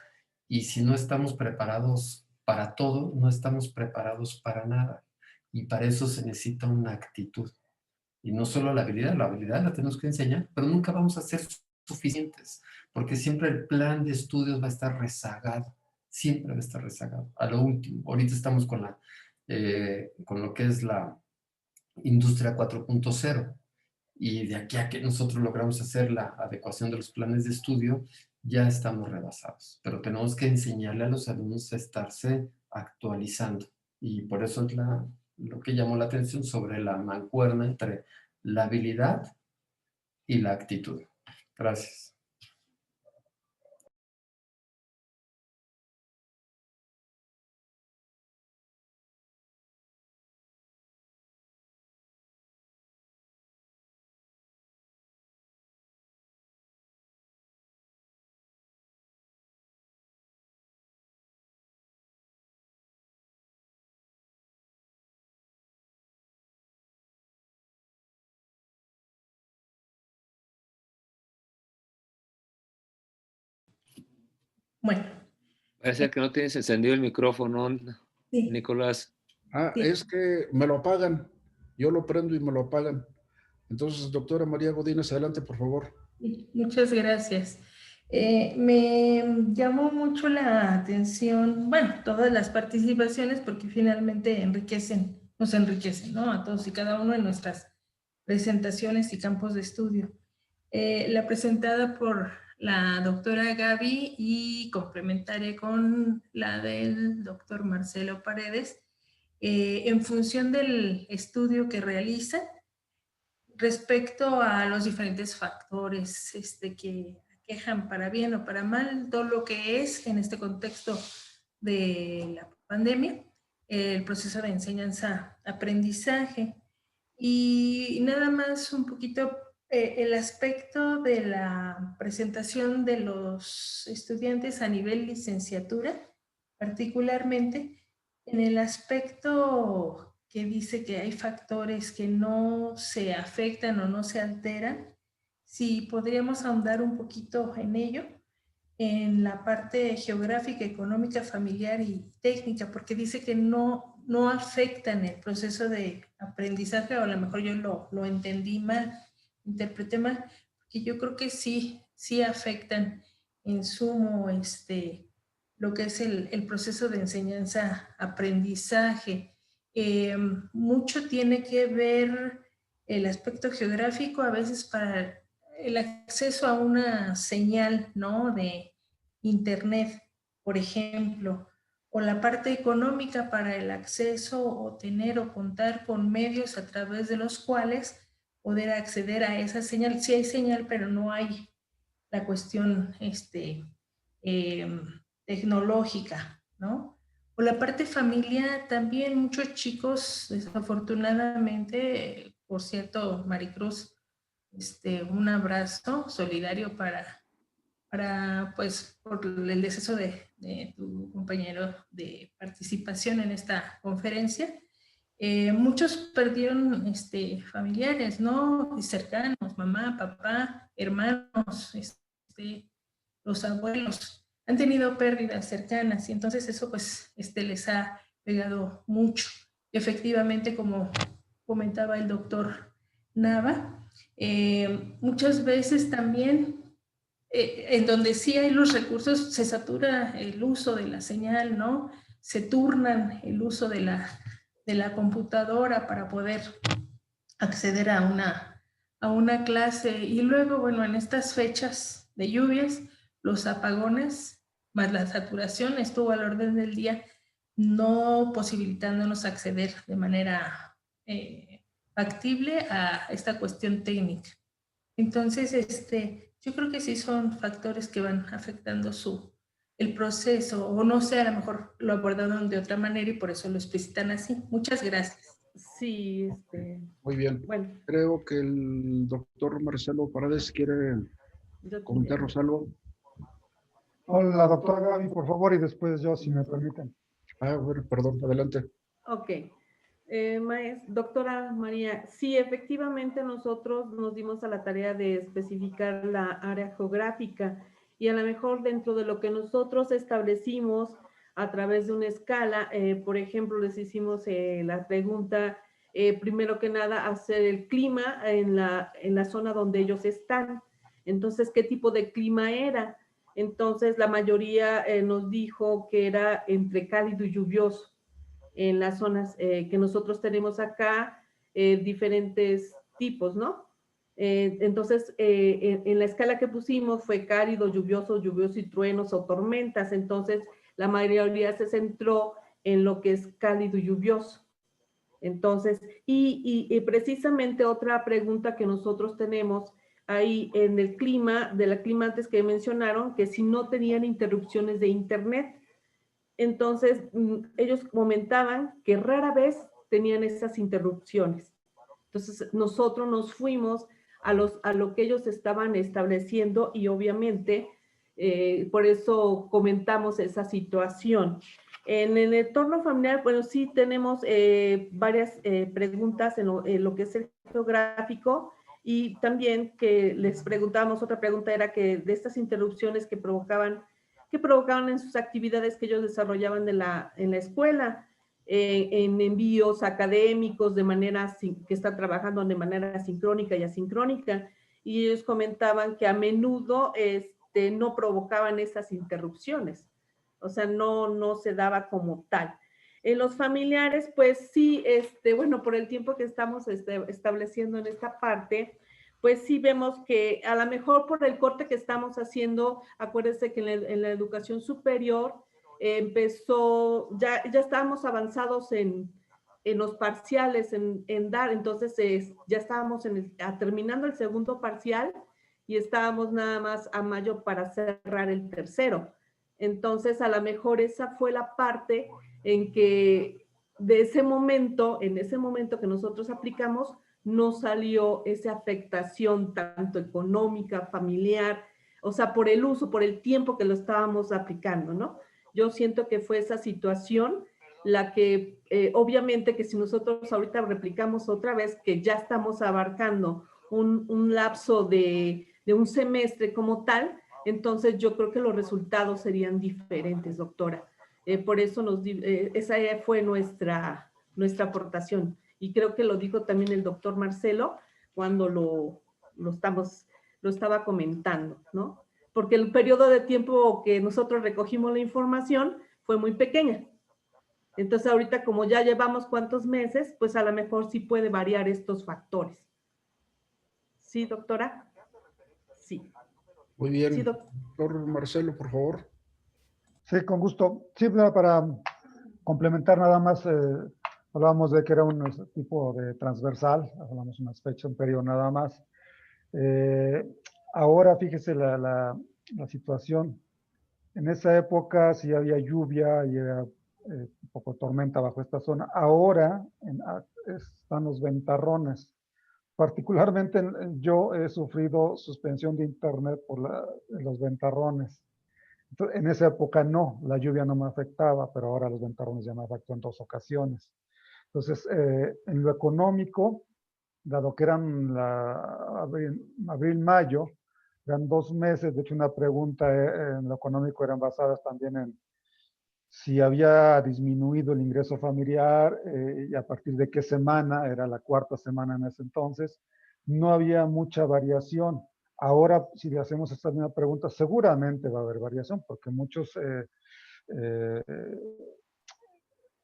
Speaker 3: y si no estamos preparados para todo, no estamos preparados para nada. Y para eso se necesita una actitud. Y no solo la habilidad la tenemos que enseñar, pero nunca vamos a ser suficientes, porque siempre el plan de estudios va a estar rezagado, siempre va a estar rezagado. A lo último, ahorita estamos con lo que es la industria 4.0, y de aquí a que nosotros logramos hacer la adecuación de los planes de estudio, ya estamos rebasados. Pero tenemos que enseñarle a los alumnos a estarse actualizando. Y por eso es lo que llamó la atención sobre la mancuerna entre la habilidad y la actitud. Gracias.
Speaker 4: Bueno,
Speaker 1: Parece que no tienes encendido el micrófono,
Speaker 4: Sí.
Speaker 1: Nicolás.
Speaker 10: Ah,
Speaker 4: Sí.
Speaker 10: es que me lo apagan. Yo lo prendo y me lo apagan. Entonces, doctora María Godínez, adelante, por favor.
Speaker 4: Muchas gracias. Me llamó mucho la atención, bueno, todas las participaciones porque finalmente nos enriquecen, ¿no? A todos y cada uno en nuestras presentaciones y campos de estudio. La presentada por la doctora Gaby y complementaria con la del doctor Marcelo Paredes, en función del estudio que realizan, respecto a los diferentes factores que aquejan para bien o para mal todo lo que es en este contexto de la pandemia, el proceso de enseñanza-aprendizaje. Y nada más un poquito el aspecto de la presentación de los estudiantes a nivel licenciatura, particularmente en el aspecto que dice que hay factores que no se afectan o no se alteran. Si podríamos ahondar un poquito en ello, en la parte geográfica, económica, familiar y técnica, porque dice que no afectan el proceso de aprendizaje, o a lo mejor yo lo entendí mal, interpreté mal, porque yo creo que sí afectan en sumo lo que es el proceso de enseñanza-aprendizaje. Mucho tiene que ver el aspecto geográfico, a veces para el acceso a una señal, ¿no? De internet, por ejemplo, o la parte económica para el acceso o tener o contar con medios a través de los cuales poder acceder a esa señal. Sí hay señal, pero no hay la cuestión tecnológica, ¿no? O la parte familiar, también muchos chicos, desafortunadamente, por cierto, Maricruz, un abrazo solidario para pues, por el deceso de tu compañero de participación en esta conferencia. Muchos perdieron familiares, ¿no? Cercanos, mamá, papá, hermanos, los abuelos. Han tenido pérdidas cercanas y entonces eso pues les ha pegado mucho. Efectivamente, como comentaba el doctor Nava, muchas veces también en donde sí hay los recursos se satura el uso de la señal, ¿no? Se turnan el uso de la computadora para poder acceder a una clase. Y luego, bueno, en estas fechas de lluvias, los apagones más la saturación estuvo al orden del día, no posibilitándonos acceder de manera factible a esta cuestión técnica. Entonces, yo creo que sí son factores que van afectando el proceso, o no sé, a lo mejor lo abordaron de otra manera y por eso lo explicitan así. Muchas gracias.
Speaker 7: Sí,
Speaker 10: Muy bien.
Speaker 7: bueno.
Speaker 10: Creo que el doctor Marcelo Paredes quiere comentarnos algo.
Speaker 8: Hola, doctora Gaby, por favor, y después yo, si me permiten.
Speaker 10: Ah, bueno, perdón, adelante.
Speaker 7: Ok. Doctora María, sí, efectivamente nosotros nos dimos a la tarea de especificar la área geográfica y a lo mejor dentro de lo que nosotros establecimos a través de una escala, por ejemplo, les hicimos la pregunta, primero que nada, hacer el clima en la zona donde ellos están. Entonces, ¿qué tipo de clima era? Entonces, la mayoría nos dijo que era entre cálido y lluvioso. En las zonas que nosotros tenemos acá, diferentes tipos, ¿no? Entonces, en la escala que pusimos fue cálido, lluvioso y truenos o tormentas. Entonces, la mayoría se centró en lo que es cálido y lluvioso. Entonces, y precisamente otra pregunta que nosotros tenemos ahí en el clima, de la clima antes que mencionaron, que si no tenían interrupciones de internet. Entonces, ellos comentaban que rara vez tenían esas interrupciones. Entonces, nosotros nos fuimos a lo que ellos estaban estableciendo y obviamente por eso comentamos esa situación. En el entorno familiar, bueno, sí tenemos varias preguntas en lo que es el geográfico y también que les preguntamos, otra pregunta era que de estas interrupciones que provocaban, que provocaban en sus actividades que ellos desarrollaban en la escuela, en envíos académicos de manera que están trabajando de manera sincrónica y asincrónica, y ellos comentaban que a menudo no provocaban esas interrupciones, o sea, no se daba como tal. En los familiares, pues sí, bueno, por el tiempo que estamos estableciendo en esta parte, pues sí vemos que a lo mejor por el corte que estamos haciendo, acuérdense que en la educación superior empezó, ya estábamos avanzados en los parciales, en dar, entonces ya estábamos terminando el segundo parcial y estábamos nada más a mayo para cerrar el tercero. Entonces, a lo mejor esa fue la parte en que de ese momento, en ese momento que nosotros aplicamos, no salió esa afectación tanto económica, familiar, o sea, por el uso, por el tiempo que lo estábamos aplicando, ¿no? Yo siento que fue esa situación la que, obviamente que si nosotros ahorita replicamos otra vez, que ya estamos abarcando un lapso de un semestre como tal, entonces yo creo que los resultados serían diferentes, doctora. Por eso esa fue nuestra aportación. Y creo que lo dijo también el doctor Marcelo cuando lo estaba comentando, ¿no? Porque el periodo de tiempo que nosotros recogimos la información fue muy pequeña. Entonces ahorita como ya llevamos cuántos meses, pues a lo mejor sí puede variar estos factores. ¿Sí, doctora? Sí.
Speaker 10: Muy bien.
Speaker 7: Sí,
Speaker 10: doctor Marcelo, por favor.
Speaker 8: Sí, con gusto. Sí, para complementar nada más, hablábamos de que era un tipo de transversal, hablamos unas fechas, un periodo nada más. Ahora fíjese la situación. En esa época sí había lluvia y era un poco tormenta bajo esta zona. Ahora están los ventarrones. Particularmente yo he sufrido suspensión de internet por los ventarrones. Entonces, en esa época no, la lluvia no me afectaba, pero ahora los ventarrones ya me afectó en 2 ocasiones. Entonces, en lo económico, dado que eran abril, mayo, eran 2 meses, de hecho una pregunta en lo económico eran basadas también en si había disminuido el ingreso familiar y a partir de qué semana, era la 4ª semana en ese entonces, no había mucha variación. Ahora, si le hacemos esta misma pregunta, seguramente va a haber variación, porque muchas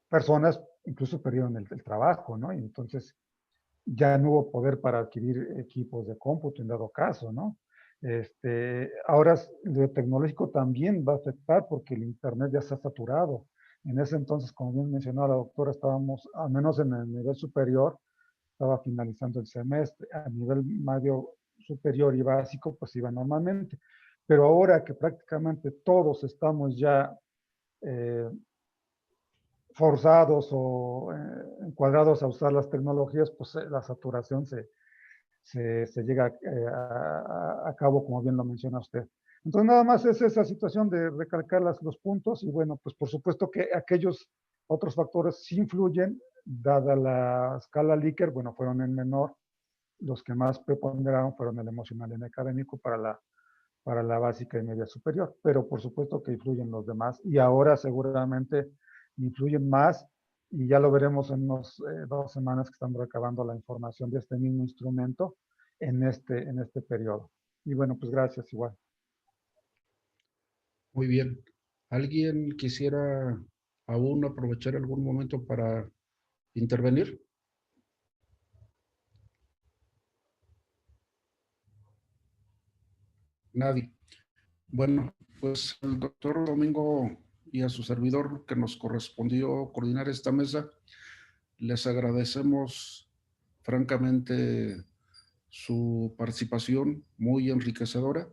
Speaker 8: personas incluso perdieron el trabajo, ¿no? Y entonces ya no hubo poder para adquirir equipos de cómputo en dado caso, ¿no? Ahora lo tecnológico también va a afectar porque el internet ya está saturado. En ese entonces, como bien mencionó la doctora, estábamos, al menos en el nivel superior, estaba finalizando el semestre. A nivel medio superior y básico, pues iba normalmente. Pero ahora que prácticamente todos estamos ya forzados o encuadrados a usar las tecnologías, pues la saturación se llega a cabo, como bien lo menciona usted. Entonces, nada más es esa situación de recalcar los puntos y bueno, pues por supuesto que aquellos otros factores sí influyen, dada la escala Likert, bueno, fueron en menor, los que más preponderaron fueron el emocional y el académico para la básica y media superior, pero por supuesto que influyen los demás y ahora seguramente influyen más y ya lo veremos en unos 2 semanas que estamos recabando la información de este mismo instrumento en este periodo. Y bueno, pues gracias igual.
Speaker 10: Muy bien. ¿Alguien quisiera aún aprovechar algún momento para intervenir? Nadie. Bueno, pues al doctor Domingo y a su servidor que nos correspondió coordinar esta mesa, les agradecemos francamente su participación muy enriquecedora.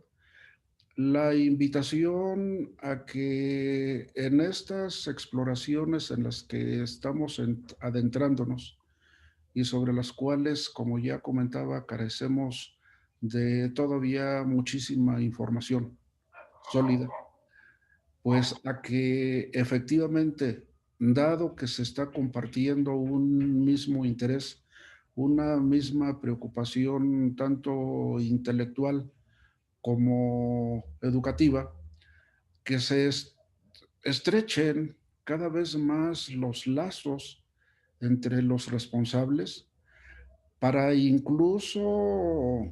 Speaker 10: La invitación a que en estas exploraciones en las que estamos adentrándonos y sobre las cuales, como ya comentaba, carecemos de todavía muchísima información sólida, pues a que efectivamente, dado que se está compartiendo un mismo interés, una misma preocupación tanto intelectual como educativa, que se estrechen cada vez más los lazos entre los responsables para incluso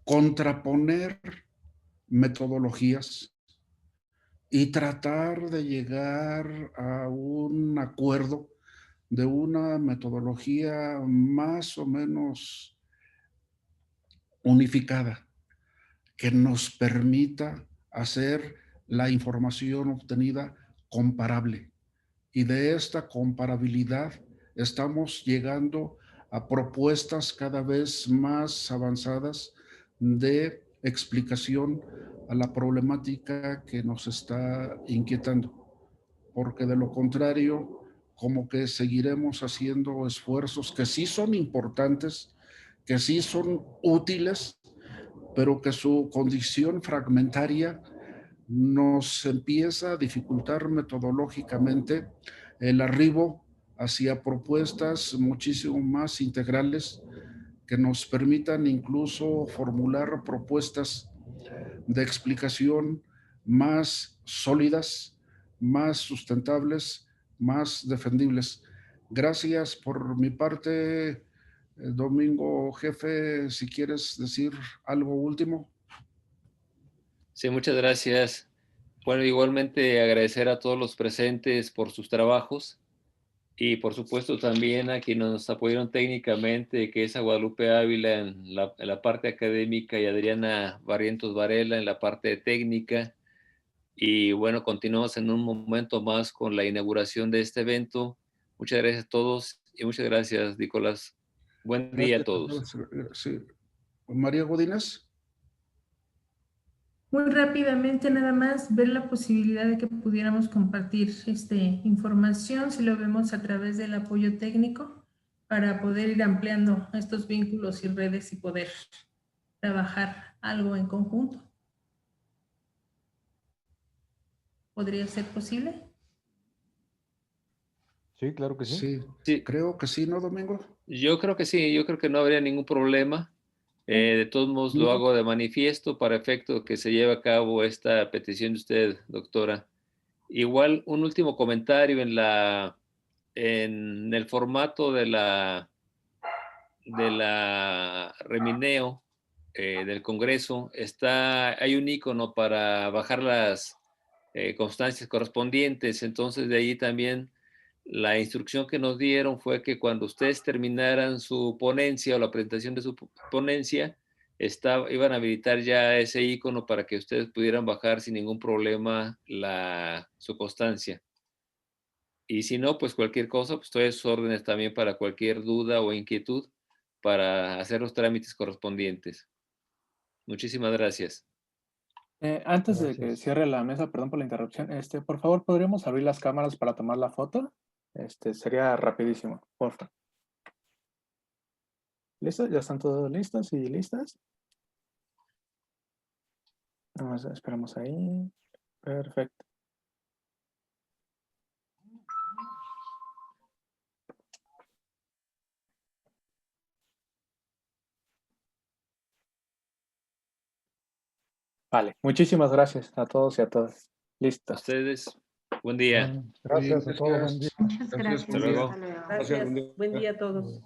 Speaker 10: contraponer metodologías y tratar de llegar a un acuerdo de una metodología más o menos unificada que nos permita hacer la información obtenida comparable. Y de esta comparabilidad estamos llegando a propuestas cada vez más avanzadas de explicación a la problemática que nos está inquietando, porque de lo contrario, como que seguiremos haciendo esfuerzos que sí son importantes, que sí son útiles, pero que su condición fragmentaria nos empieza a dificultar metodológicamente el arribo hacia propuestas muchísimo más integrales que nos permitan incluso formular propuestas de explicación más sólidas, más sustentables, más defendibles. Gracias por mi parte, Domingo, jefe, si quieres decir algo último.
Speaker 1: Sí, muchas gracias. Bueno, igualmente agradecer a todos los presentes por sus trabajos y por supuesto también a quienes nos apoyaron técnicamente, que es a Guadalupe Ávila en la parte académica y Adriana Barrientos Varela en la parte técnica. Y bueno, continuamos en un momento más con la inauguración de este evento. Muchas gracias a todos y muchas gracias, Nicolás. Buen día a todos.
Speaker 10: Sí. María Godínez.
Speaker 4: Muy rápidamente, nada más ver la posibilidad de que pudiéramos compartir información, si lo vemos a través del apoyo técnico, para poder ir ampliando estos vínculos y redes y poder trabajar algo en conjunto. ¿Podría ser posible?
Speaker 11: Sí, claro que sí.
Speaker 10: Sí, creo que sí, ¿no, Domingo?
Speaker 1: Yo creo que sí, yo creo que no habría ningún problema. De todos modos, lo hago de manifiesto para efecto que se lleve a cabo esta petición de usted, doctora. Igual, un último comentario en el formato de la Remineo del Congreso, hay un icono para bajar las constancias correspondientes. Entonces, de ahí también la instrucción que nos dieron fue que cuando ustedes terminaran su ponencia o la presentación de su ponencia, iban a habilitar ya ese icono para que ustedes pudieran bajar sin ningún problema su constancia. Y si no, pues cualquier cosa, pues estoy a sus órdenes también para cualquier duda o inquietud para hacer los trámites correspondientes. Muchísimas gracias.
Speaker 6: Antes de que cierre la mesa, perdón por la interrupción, por favor, ¿podríamos abrir las cámaras para tomar la foto? Sería rapidísimo, por favor. ¿Listo? ¿Ya están todos listos y listas? Nada más esperamos ahí. Perfecto. Vale, muchísimas gracias a todos y a todas. Listo.
Speaker 1: A ustedes, buen día.
Speaker 8: Gracias a todos. Buen día.
Speaker 9: Muchas gracias.
Speaker 1: Hasta luego.
Speaker 7: Gracias. Buen día a todos.